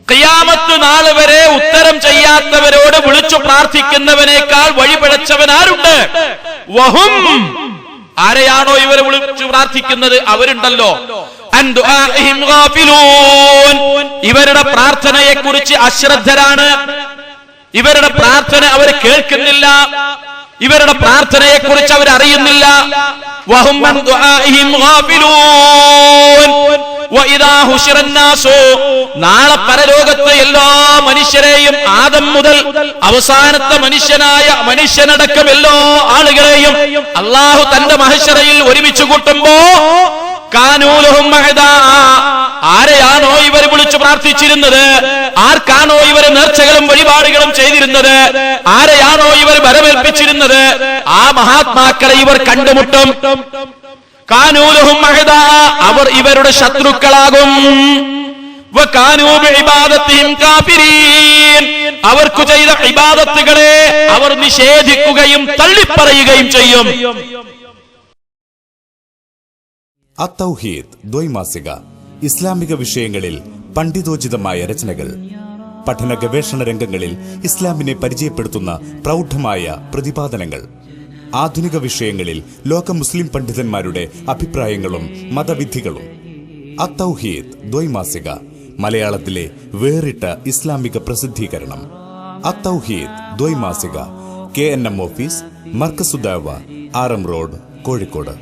ഖിയാമത്ത് നാൾ വരെ ഉത്തരം ചെയ്യാത്തവരോട് വിളിച്ചു പ്രാർത്ഥിക്കുന്നവനേക്കാൾ വഴി പിഴച്ചവൻ ആരുണ്ട്? വഹും, ആരെയാണോ ഇവരെ വിളിച്ചു പ്രാർത്ഥിക്കുന്നത് അവരുണ്ടല്ലോ, ഇവരുടെ പ്രാർത്ഥനയെ കുറിച്ച് അശ്രദ്ധരാണ്. ഇവരുടെ പ്രാർത്ഥന അവർ കേൾക്കുന്നില്ല, ഇവരുടെ പ്രാർത്ഥനയെ കുറിച്ച് അവർ അറിയുന്നില്ല. നാളെ പരലോകത്ത് എല്ലാ മനുഷ്യരെയും, ആദം മുതൽ അവസാനത്തെ മനുഷ്യനടക്കം എല്ലാ ആളുകളെയും അള്ളാഹു തന്റെ മഹ്ശറയിൽ ഒരുമിച്ച് കൂട്ടുമ്പോ കാനൂലഹും അഅദാ, ആരെയാണോ ഇവർ വിളിച്ചു പ്രാർത്ഥിച്ചിരുന്നത്, ആർക്കാണോ ഇവർ നേർച്ചകളും വഴിപാടുകളും ചെയ്തിരുന്നത്, ആരെയാണോ ഇവർ വരവേൽപ്പിച്ചിരുന്നത്, ആ മഹാത്മാക്കളെ ഇവർ കണ്ടുമുട്ടും. കാനൂലഹും അഅദാ, അവർ ഇവരുടെ ശത്രുക്കളാകും. വകാനൂ ബിഇബാദത്തിഹിം കാഫിരീൻ, അവർക്ക് ചെയ്ത ഇബാദത്തുകളെ അവർ നിഷേധിക്കുകയും തള്ളിപ്പറയുകയും ചെയ്യും. അത്തൗഹീദ് ദ്വൈമാസിക, ഇസ്ലാമിക വിഷയങ്ങളിൽ പണ്ഡിതോചിതമായ രചനകൾ, പഠന ഗവേഷണ രംഗങ്ങളിൽ ഇസ്ലാമിനെ പരിചയപ്പെടുത്തുന്ന പ്രൗഢമായ പ്രതിപാദനങ്ങൾ, ആധുനിക വിഷയങ്ങളിൽ ലോക മുസ്ലിം പണ്ഡിതന്മാരുടെ അഭിപ്രായങ്ങളും മതവിധികളും. അത്തൗഹീദ് ദ്വൈമാസിക, മലയാളത്തിലെ വേറിട്ട ഇസ്ലാമിക പ്രസിദ്ധീകരണം. അത്തൗഹീദ് ദ്വൈമാസിക, KNM office, Markazudawa, RM road, Kozhikode.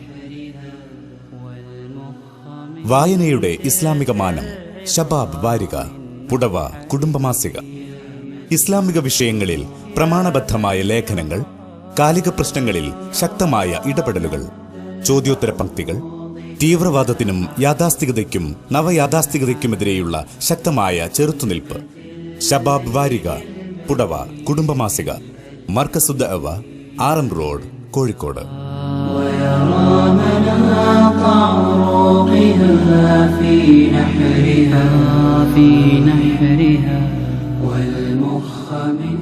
വായനയുടെ ഇസ്ലാമിക മാനം, ശബാബ് വാരിക, പുടവ കുടുംബമാസിക. ഇസ്ലാമിക വിഷയങ്ങളിൽ പ്രമാണബദ്ധമായ ലേഖനങ്ങൾ, കാലിക പ്രശ്നങ്ങളിൽ ശക്തമായ ഇടപെടലുകൾ, ചോദ്യോത്തര പംക്തികൾ, തീവ്രവാദത്തിനും യാഥാസ്ഥികതയ്ക്കും നവയാഥാസ്ഥികതയ്ക്കുമെതിരെയുള്ള ശക്തമായ ചെറുത്തുനിൽപ്പ്. ശബാബ് വാരിക, പുടവ കുടുംബമാസിക, മർക്കസുദഅവ, RM റോഡ്, കോഴിക്കോട്. في نحرها والمخ من